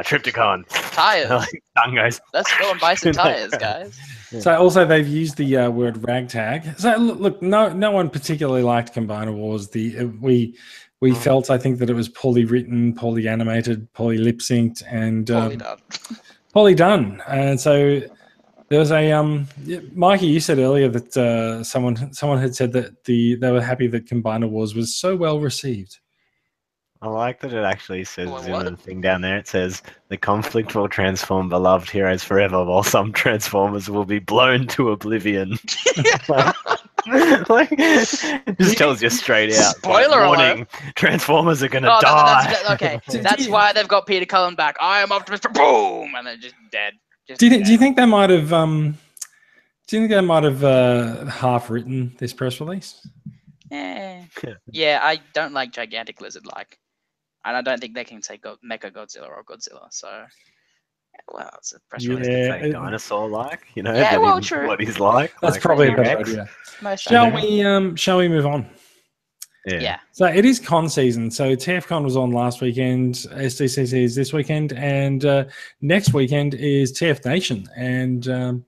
Trypticon. Tires. Tongue goes. Let's go and buy some tires, guys. Yeah. So also they've used the word ragtag. So look, no one particularly liked Combiner Wars. We felt, I think, that it was poorly written, poorly animated, poorly lip synced, and poorly done. And so There was a Mikey. You said earlier that someone had said that they were happy that Combiner Wars was so well received. I like that it actually says in the thing down there. It says the conflict will transform beloved heroes forever, while some Transformers will be blown to oblivion. Like, it just tells you straight out. Spoiler warning: Transformers are gonna die. Okay, that's why they've got Peter Cullen back. I am Optimus. Boom, and they're just dead. Do you think they might have? Do you think they might have half written this press release? Yeah, I don't like gigantic lizard like. And I don't think they can say Mecha Godzilla or Godzilla. So, well, it's a press release. Say dinosaur like, Yeah, well, true. What he's like. That's like probably a better idea. Shall we move on? Yeah. So it is con season. So TFCon was on last weekend. SDCC is this weekend, and next weekend is TF Nation. And the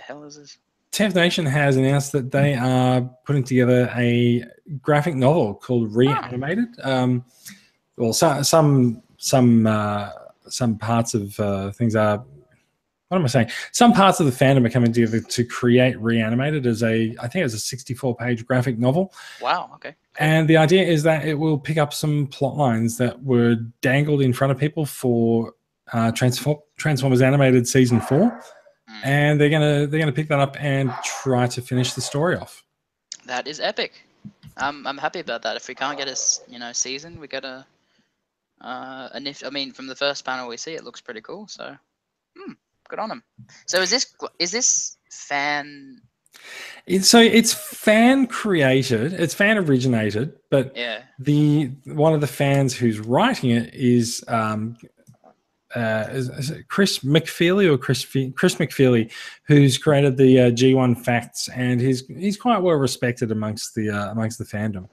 hell is this? TF Nation has announced that they are putting together a graphic novel called Reanimated. Well, some parts of things are. What am I saying? Some parts of the fandom are coming together to create Reanimated as I think it's a 64-page graphic novel. Wow. Okay. And the idea is that it will pick up some plot lines that were dangled in front of people for Transformers Animated Season 4, and they're gonna pick that up and try to finish the story off. That is epic. I'm happy about that. If we can't get a season, we get a I mean, from the first panel we see, it looks pretty cool. So, good on them. So is this fan? It's fan created. It's fan originated, but one of the fans who's writing it is it Chris McFeely or Chris McFeely, who's created the G1 Facts, and he's quite well respected amongst the fandom.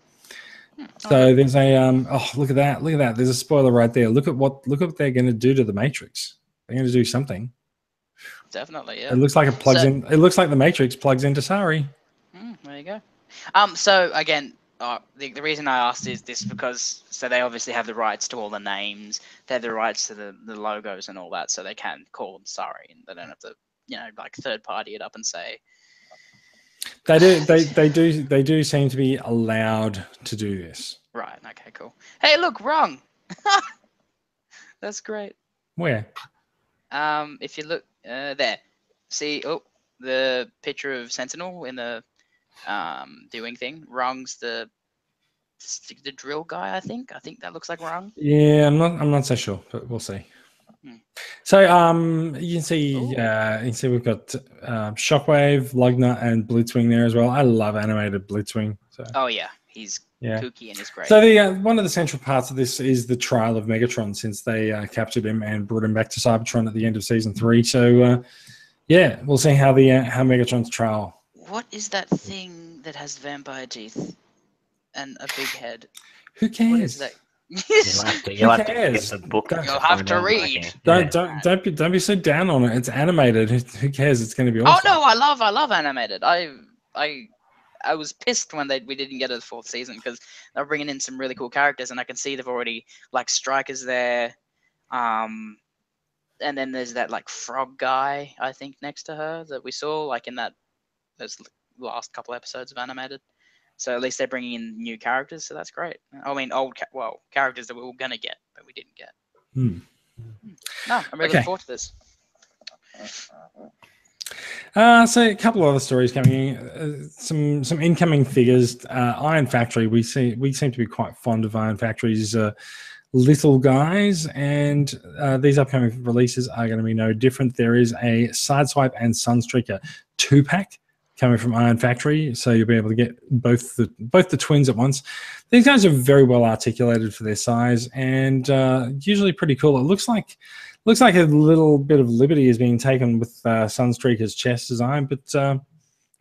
So there's a look at that. There's a spoiler right there. Look at what they're going to do to the Matrix. They're going to do something. Definitely, yeah. It looks like it plugs in. It looks like the Matrix plugs into Sari. There you go. So again, the reason I asked is this because they obviously have the rights to all the names. They have the rights to the logos and all that, so they can call them Sari, and they don't have to like third party it up and say. They do seem to be allowed to do this. Right. Okay. Cool. Hey, look, wrong. That's great. Where? If you look there, see the picture of Sentinel in the doing thing. Wrong's the drill guy. I think that looks like Wrong. Yeah, I'm not so sure, but we'll see. So you can see we've got Shockwave, Lugner, and Blitzwing there as well. I love animated Blitzwing. So. Oh yeah, he's kooky and he's great. So the one of the central parts of this is the trial of Megatron, since they captured him and brought him back to Cybertron at the end of season 3. So we'll see how Megatron's trial. What is that thing that has vampire teeth and a big head? Who cares? What is that? You'll have to get the book. You'll have to read. Don't be so down on it. It's animated. Who cares? It's going to be awesome. Oh no, I love animated. I was pissed when we didn't get a 4th season because they're bringing in some really cool characters, and I can see they've already like Striker's there, and then there's that like frog guy I think next to her that we saw like in those last couple episodes of animated. So at least they're bringing in new characters, so that's great. I mean, characters that we were gonna get, but we didn't get. No, I'm really looking forward to this. So a couple of other stories coming in. Some incoming figures. Iron Factory. We seem to be quite fond of Iron Factory's little guys, and these upcoming releases are going to be no different. There is a Sideswipe and Sunstreaker 2-pack coming from Iron Factory, so you'll be able to get both the twins at once. These guys are very well articulated for their size, and usually pretty cool. It looks like a little bit of liberty is being taken with Sunstreaker's chest design, but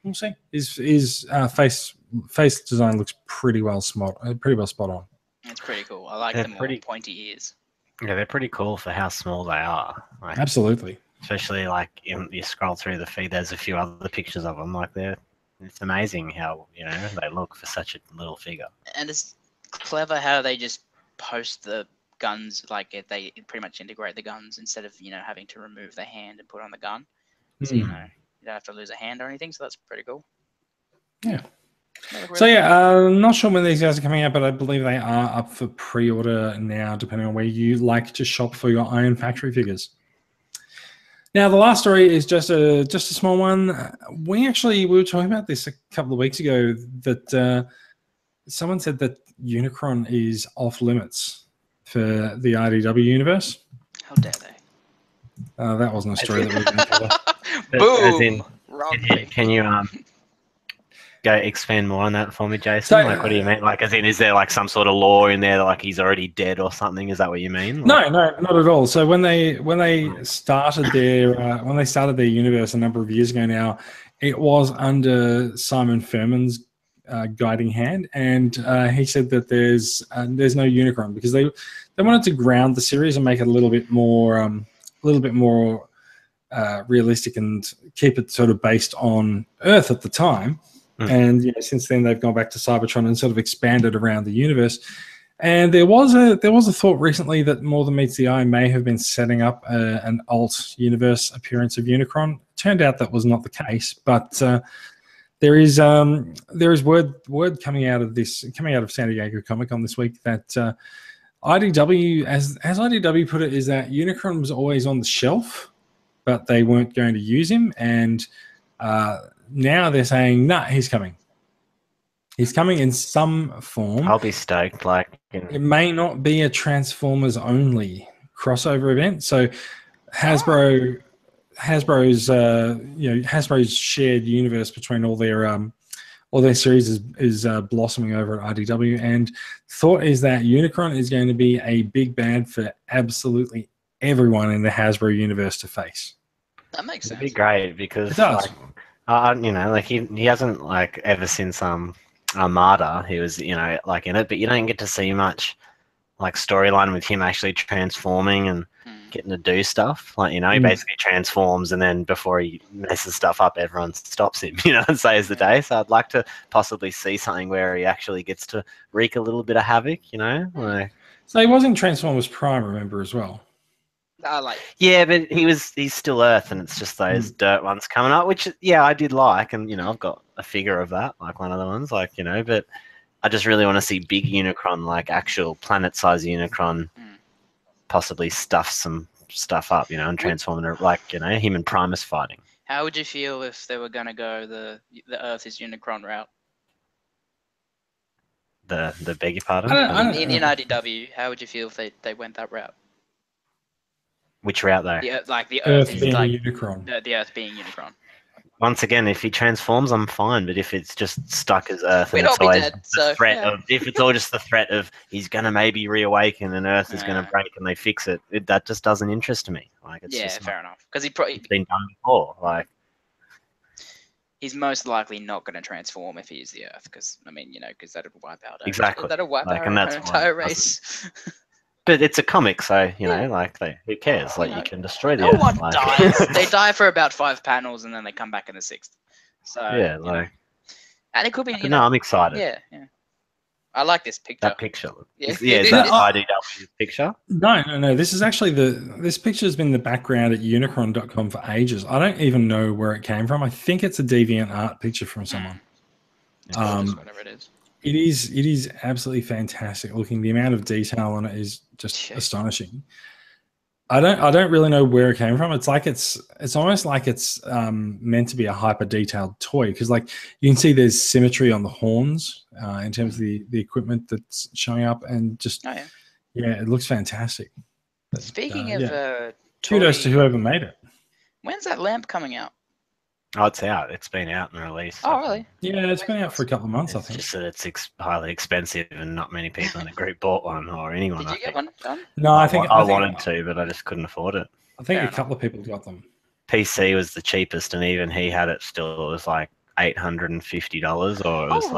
we'll see. His face design looks pretty well spot on. It's pretty cool. I like the more pointy ears. Yeah, they're pretty cool for how small they are. Like, absolutely. Especially like you scroll through the feed, there's a few other pictures of them. Like it's amazing how they look for such a little figure. And it's clever how they just post the guns, like they pretty much integrate the guns instead of having to remove the hand and put on the gun. So You don't have to lose a hand or anything, so that's pretty cool. Yeah. So yeah, not sure when these guys are coming out, but I believe they are up for pre-order now, depending on where you like to shop for your Iron Factory figures. Now, the last story is just a small one. We were talking about this a couple of weeks ago that someone said that Unicron is off limits for the IDW universe. How dare they? That wasn't a story that we were going to cover. Boom! Can you go expand more on that for me, Jason? So, like, what do you mean? Like, as in, is there like some sort of law in there that like he's already dead or something? Is that what you mean? Like, no, not at all. So when they started their universe a number of years ago now, it was under Simon Furman's guiding hand, and he said that there's no Unicron because they wanted to ground the series and make it a little bit more realistic and keep it sort of based on Earth at the time. And since then they've gone back to Cybertron and sort of expanded around the universe. And there was a thought recently that More Than Meets the Eye may have been setting up an alt universe appearance of Unicron. It turned out that was not the case, but there is word coming out of San Diego Comic-Con this week that IDW, as IDW put it, is that Unicron was always on the shelf, but they weren't going to use him, and now they're saying, nah, he's coming. He's coming in some form. I'll be stoked. It may not be a Transformers only crossover event. So Hasbro's shared universe between all their series is blossoming over at IDW, and thought is that Unicron is going to be a big bad for absolutely everyone in the Hasbro universe to face. That makes sense. It'd be great because it does. He hasn't ever since Armada he was in it, but you don't get to see much storyline with him actually transforming and getting to do stuff. He basically transforms, and then before he messes stuff up, everyone stops him, and saves the day. So I'd like to possibly see something where he actually gets to wreak a little bit of havoc, So he was in Transformers Prime, remember, as well. Yeah, but he's still Earth, and it's just those dirt ones coming up, which I did like, and I've got a figure of that, one of the ones, but I just really want to see big Unicron, actual planet-size Unicron, possibly stuff some stuff up, and transform it, him and Primus fighting. How would you feel if they were gonna go the Earth is Unicron route? The beg your pardon? In IDW, how would you feel if they went that route? Which route though? Yeah, the Earth is being Unicron. The Earth being Unicron. Once again, if he transforms, I'm fine. But if it's just stuck as Earth, we'd all be dead. So if it's all just the threat of he's gonna maybe reawaken and Earth is gonna break and they fix it, that just doesn't interest me. It's just fair enough. Because it's been done before. He's most likely not going to transform if he is the Earth, because that'll wipe out. Exactly. Wipe out our entire race. But it's a comic, so who cares? You can destroy the Earth. No one dies. They die for about 5 panels, and then they come back in the 6th. So and it could be. No, I'm excited. Yeah. I like this picture. That picture. Yeah. Is that IDW picture? No. This is actually this picture has been in the background at Unicron.com for ages. I don't even know where it came from. I think it's a DeviantArt picture from someone. Whatever it is. It is absolutely fantastic looking. The amount of detail on it is just astonishing. I don't really know where it came from. It's almost like it's meant to be a hyper detailed toy, because you can see there's symmetry on the horns in terms of the equipment that's showing up, and just it looks fantastic. But, Speaking of kudos to whoever made it. When's that lamp coming out? Oh, it's out. It's been out and released. Oh, really? Yeah, it's been out for a couple of months, I think. Just that it's highly expensive, and not many people in the group bought one, or anyone. Did you get one done? No, I think I wanted to, but I just couldn't afford it. I think a couple of people got them. PC was the cheapest, and even he had it still. It was $850, or it was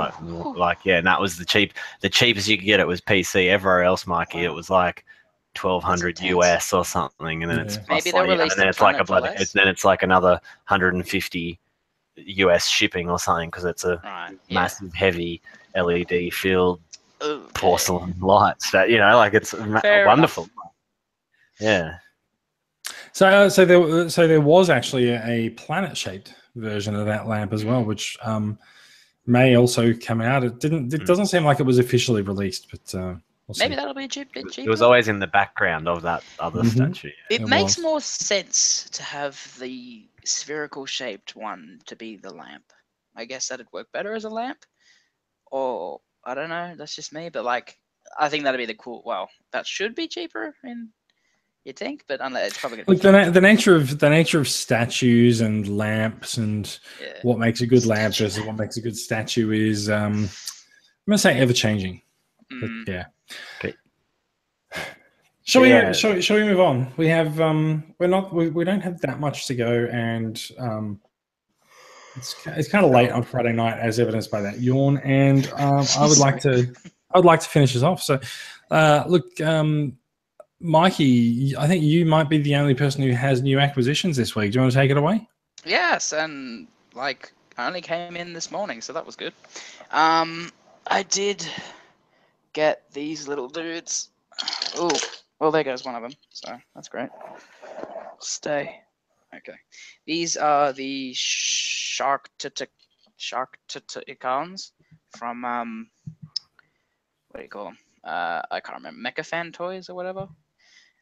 and that was the cheapest you could get. It was PC. Everywhere else, Mikey, it was $1,200 US or something, and then it's maybe they'll release, and then it's another $150 US shipping or something, because it's a massive heavy LED filled porcelain lights that it's Fair wonderful. Enough. Yeah. So there was actually a planet-shaped version of that lamp as well, which may also come out. It didn't. It doesn't seem like it was officially released, but we'll maybe see. that'll be a bit cheaper. It was always in the background of that other statue. It makes more sense to have the spherical shaped one to be the lamp. I guess that'd work better as a lamp, or I don't know. That's just me, but like I think that'd be the cool. Well, that should be cheaper, you'd think, but unless it's probably going to be the nature of statues and lamps and what makes a good lamp versus what makes a good statue is I'm gonna say ever changing. Yeah. Okay. Shall we move on? We have we don't have that much to go, and it's kind of late on Friday night, as evidenced by that yawn. And I would like to finish us off. So, look, Mikey, I think you might be the only person who has new acquisitions this week. Do you want to take it away? Yes, and I only came in this morning, so that was good. I did get these little dudes. Oh, well, there goes one of them. So that's great. Stay. Okay. These are the Sharkticons from what do you call them? I can't remember. Mechafan Toys or whatever.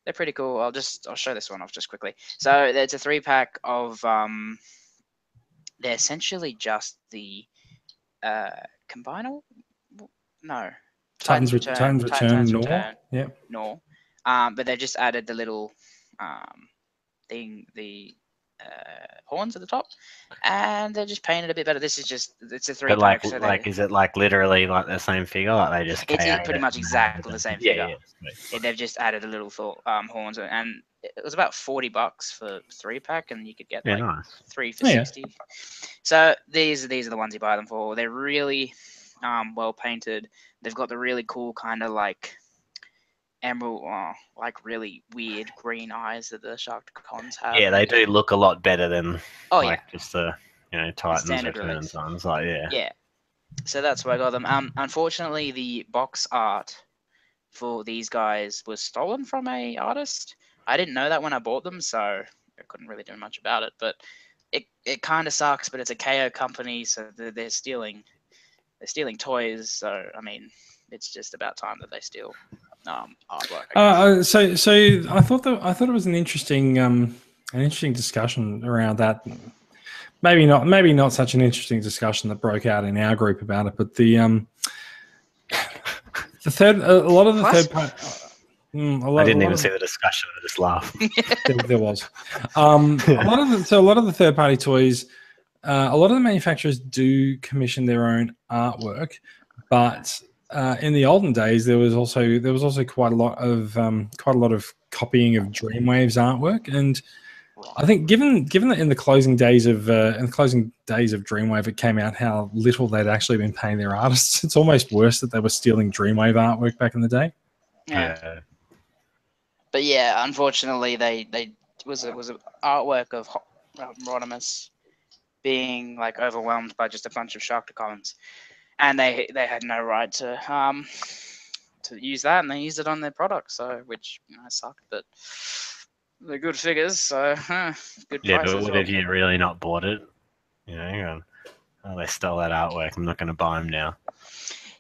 They're pretty cool. I'll show this one off just quickly. So it's a 3-pack of they're essentially just the Combinal. No. Titans Return. Nor. Yeah. Nor. But they've just added the little thing, the horns at the top, and they're just painted a bit better. It's a 3-pack. But is it like literally like the same figure? Like they just it's pretty much exactly the same figure. Yeah. They've just added a little horns, and it was about $40 for 3-pack, and you could get 3 for 60. So these are the ones you buy them for. They're really well painted. They've got the really cool kind of like emerald, like really weird green eyes that the Sharkticons have. Yeah, they do look a lot better than just the Titans Returns ones. Like yeah. So that's why I got them. Unfortunately, the box art for these guys was stolen from a artist. I didn't know that when I bought them, so I couldn't really do much about it. But it kind of sucks. But it's a KO company, so they're stealing toys. So I mean, it's just about time that they steal artwork. So I thought it was an interesting discussion around that. Maybe not such an interesting discussion that broke out in our group about it, but a lot of the third party. I didn't even see the discussion. I just laughed. There was a lot of the third party toys. A lot of the manufacturers do commission their own artwork, but in the olden days, there was also quite a lot of copying of Dreamwave's artwork, and I think given that in the closing days of Dreamwave, it came out how little they'd actually been paying their artists. It's almost worse that they were stealing Dreamwave artwork back in the day. Yeah. But yeah, unfortunately, it was an artwork of Rodimus being like overwhelmed by just a bunch of Sharkticons. And they had no right to use that, and they used it on their product, so which sucked, but they're good figures, so good. Yeah, but what if you really not bought it? They stole that artwork. I'm not going to buy them now.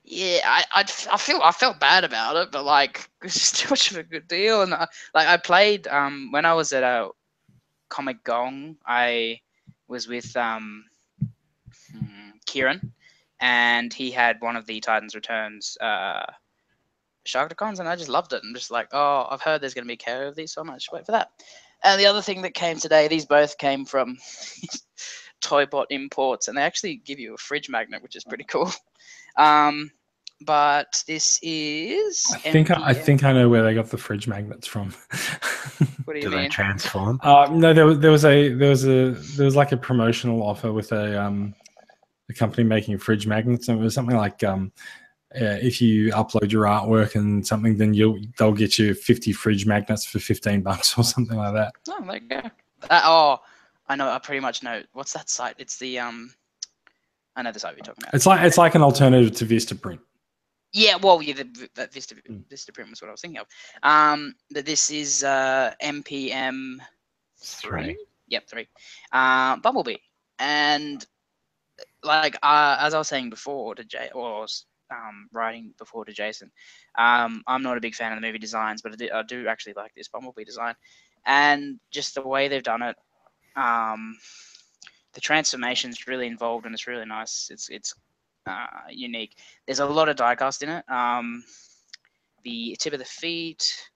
Yeah, I felt bad about it, but like it's just too much of a good deal. And I played when I was at a Comic Gong. I was with Kieran. And he had one of the Titans Returns Sharkticons, and I just loved it. I'm just like, oh, I've heard there's going to be a KO of these, so I might just wait for that. And the other thing that came today, these both came from Toybot Imports, and they actually give you a fridge magnet, which is pretty cool. But this is. I think I know where they got the fridge magnets from. What do you mean? They transform? No, there was like a promotional offer with a company making fridge magnets, and it was something like if you upload your artwork and something, then they'll get you 50 fridge magnets for $15 or something like that. Oh, there you go. I know. I pretty much know. What's that site? It's the I know the site you're talking about. It's like an alternative to Vistaprint. Yeah, well, yeah, that Vistaprint was what I was thinking of. But this is MPM 3. Yep, 3. Bumblebee. And like as I was saying before to Jay, or writing before to Jason, I'm not a big fan of the movie designs, but I do actually like this Bumblebee design, and just the way they've done it. The transformation's really involved and it's really nice. It's unique. There's a lot of diecast in it. The tip of the feet,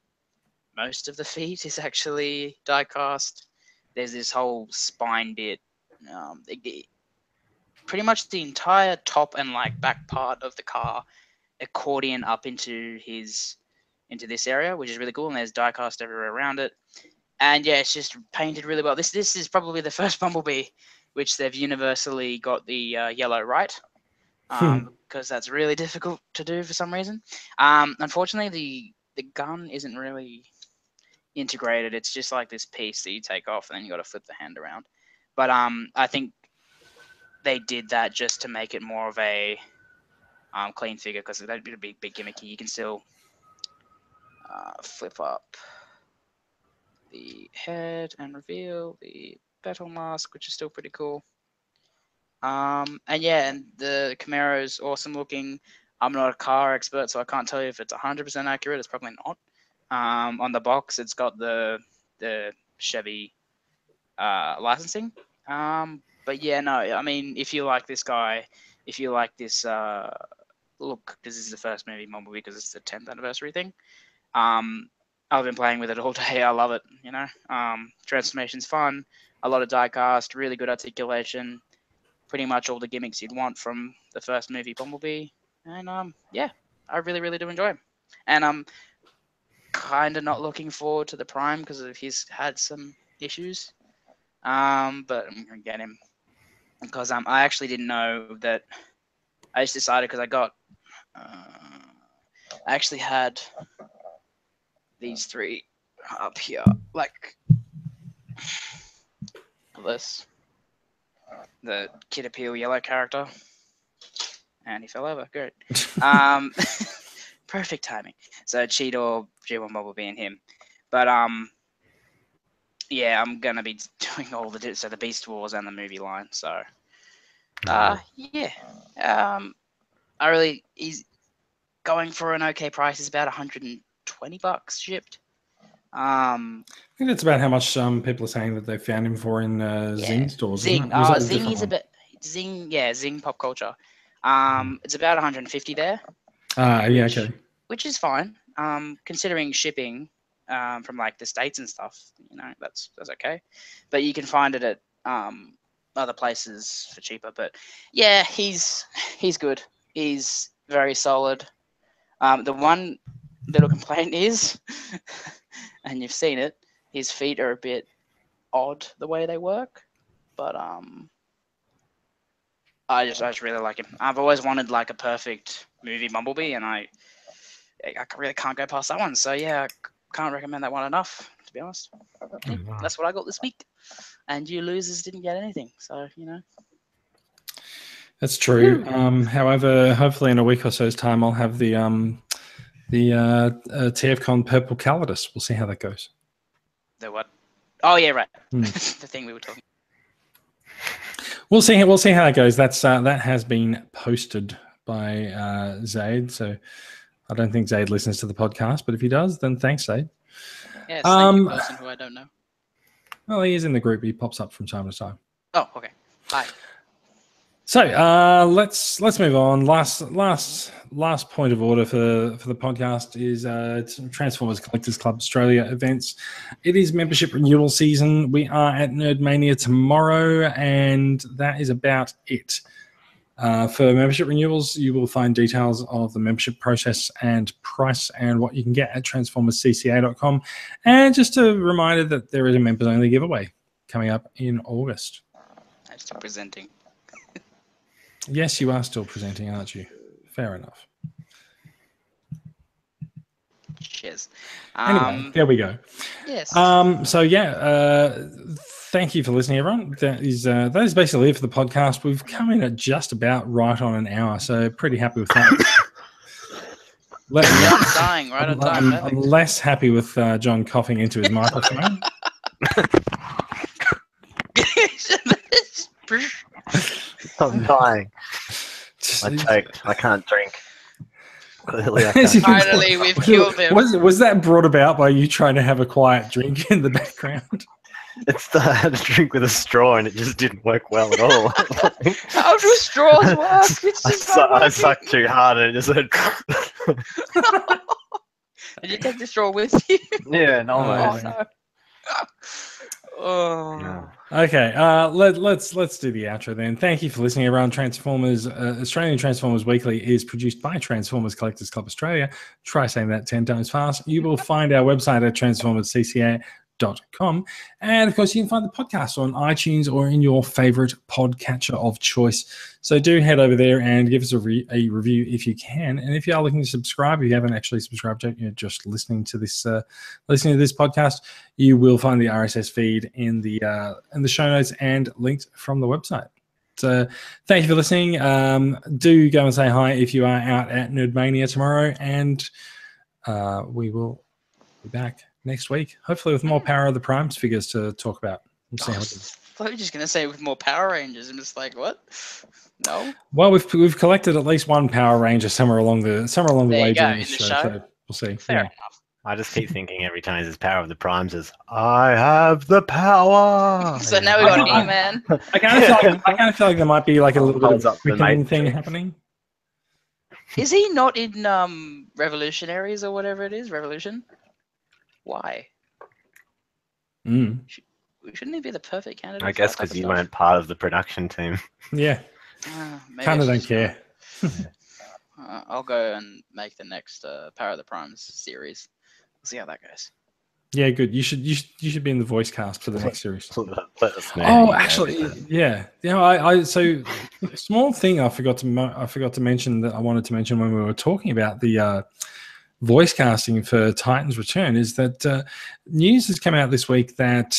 most of the feet is actually diecast. There's this whole spine bit. Pretty much the entire top and like back part of the car accordion up into this area, which is really cool. And there's diecast everywhere around it. And yeah, it's just painted really well. This is probably the first Bumblebee which they've universally got the yellow right, because that's really difficult to do for some reason. Unfortunately, the gun isn't really integrated. It's just like this piece that you take off and then you got to flip the hand around. But I think they did that just to make it more of a clean figure, because that'd be a big gimmicky. You can still flip up the head and reveal the battle mask, which is still pretty cool. And yeah, and the Camaro's awesome looking. I'm not a car expert, so I can't tell you if it's 100% accurate. It's probably not. On the box, it's got the Chevy licensing. But yeah, no, I mean, if you like this guy, if you like this look, this is the first movie Bumblebee because it's the 10th anniversary thing. I've been playing with it all day. I love it, you know. Transformation's fun, a lot of die-cast, really good articulation, pretty much all the gimmicks you'd want from the first movie Bumblebee. And yeah, I really, really do enjoy him. And I'm kind of not looking forward to the Prime because of he's had some issues. But I'm going to get him because I actually didn't know that. I just decided because I got, I actually had these 3 up here, like this, the Kid Appeal yellow character, and he fell over. Great. Perfect timing. So Cheetor, G1 Bumblebee, and him. But yeah, I'm gonna be doing all the Beast Wars and the movie line. So yeah, he's going for an okay price. It's about $120 shipped. I think that's about how much people are saying that they found him for in Zing stores. Zing, Zing is a bit Zing, yeah, Zing Pop Culture. It's about 150 there. Yeah, okay. Which is fine. Considering shipping from like the States and stuff, you know, that's okay. But you can find it at other places for cheaper. But yeah, he's good. He's very solid. The one little complaint is, and you've seen it, his feet are a bit odd the way they work. But I just really like him. I've always wanted like a perfect movie Bumblebee, and I really can't go past that one. So yeah, I can't recommend that one enough, to be honest. Yeah, that's what I got this week, and you losers didn't get anything. So you know. That's true. However, hopefully in a week or so's time, I'll have the TFCon Purple Calidus. We'll see how that goes. The what? Oh yeah, right. The thing we were talking. We'll see how that goes. That's that has been posted by Zaid. So I don't think Zaid listens to the podcast, but if he does, then thanks, Zaid. Yeah, it's a person who I don't know. Well, he is in the group. He pops up from time to time. Oh, okay. Bye. So let's move on. Last point of order for the podcast is Transformers Collectors Club Australia events. It is membership renewal season. We are at Nerdmania tomorrow, and that is about it. For membership renewals, you will find details of the membership process and price and what you can get at transformerscca.com. And just a reminder that there is a members only giveaway coming up in August. I'm still presenting. Yes, you are still presenting, aren't you? Fair enough. Cheers. Anyway, there we go. Yes. So yeah, thank you for listening, everyone. That is basically it for the podcast. We've come in at just about right on an hour, so pretty happy with that. Dying right on time. I'm less happy with John coughing into his microphone. I'm dying. I choked. I can't drink. Clearly, I can't. Finally, we've killed him. Was that brought about by you trying to have a quiet drink in the background? I had a drink with a straw and it just didn't work well at all. How do straws work? I sucked too hard and it just went. Did you take the straw with you? Yeah, no. Oh, no. Oh. Yeah. Okay, let's do the outro then. Thank you for listening, everyone. Transformers, Australian Transformers Weekly is produced by Transformers Collectors Club Australia. Try saying that 10 times fast. You will find our website at transformerscca.com. And of course, you can find the podcast on iTunes or in your favorite podcatcher of choice. So do head over there and give us a review if you can. And if you are looking to subscribe, if you haven't actually subscribed yet, you're just listening to this podcast, you will find the RSS feed in the show notes and linked from the website. So thank you for listening. Do go and say hi if you are out at Nerdmania tomorrow, and we will be back next week, hopefully with more Power of the Primes figures to talk about. We'll see how it goes. I thought you were just going to say with more Power Rangers. I'm just like, what? No. Well, we've collected at least one Power Ranger somewhere along the way during the show. So we'll see. Fair enough. I just keep thinking every time there's Power of the Primes is I have the power. So now we got E-Man. I kind of feel like there might be like a little bit of quickening thing happening. Is he not in Revolutionaries or whatever it is? Revolution? Why? Shouldn't he be the perfect candidate? I guess because you weren't part of the production team. Yeah. Kind of don't care. I'll go and make the next Power of the Primes series. We'll see how that goes. Yeah, good. You should be in the voice cast for the next series. Let us know. Oh, actually, yeah. So small thing I forgot to mention that I wanted to mention when we were talking about the voice casting for Titans Return is that news has come out this week that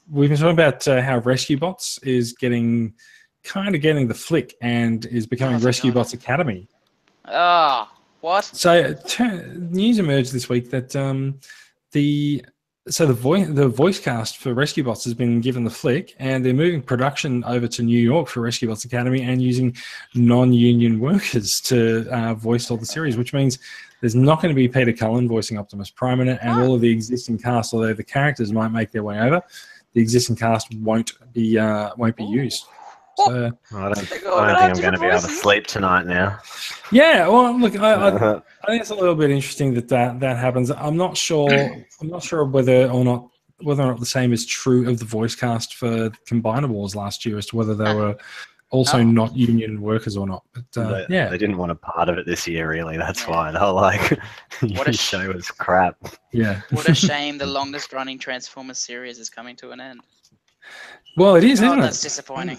we've been talking about how Rescue Bots is getting the flick and is becoming Rescue Bots Academy. What? So news emerged this week that the voice cast for Rescue Bots has been given the flick, and they're moving production over to New York for Rescue Bots Academy and using non-union workers to voice all the series, which means there's not going to be Peter Cullen voicing Optimus Prime in it, and all of the existing cast, although the characters might make their way over, the existing cast won't be used. So, I don't think I'm going to be able to sleep tonight now. Yeah, well, look, I think it's a little bit interesting that happens. I'm not sure whether or not the same is true of the voice cast for Combiner Wars last year as to whether they were also not union workers or not. But they didn't want a part of it this year, really. That's why they were like, the show was crap. Yeah. What a shame! The longest-running Transformers series is coming to an end. Well, it is, isn't it? That's disappointing.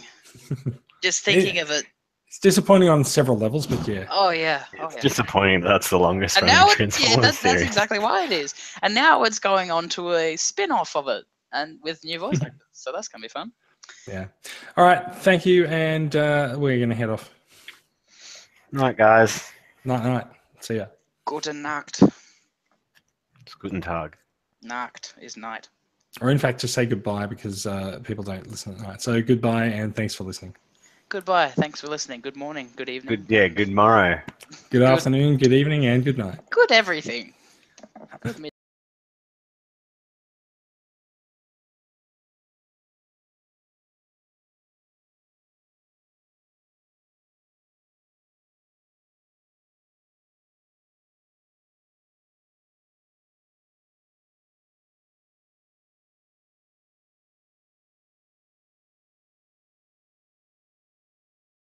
Just thinking of it. It's disappointing on several levels, but yeah. Oh yeah. It's disappointing that's the longest running Transformers series. That's exactly why it is. And now it's going on to a spin-off of it, and with new voice actors. So that's gonna be fun. Yeah. All right. Thank you, and we're gonna head off. Night, guys. Night. See ya. Gute Nacht. It's Guten Tag. Nacht is night. Or in fact, just say goodbye because people don't listen at night. So goodbye and thanks for listening. Goodbye. Thanks for listening. Good morning. Good evening. Good morrow. Good afternoon, good evening, and good night. Good everything. Good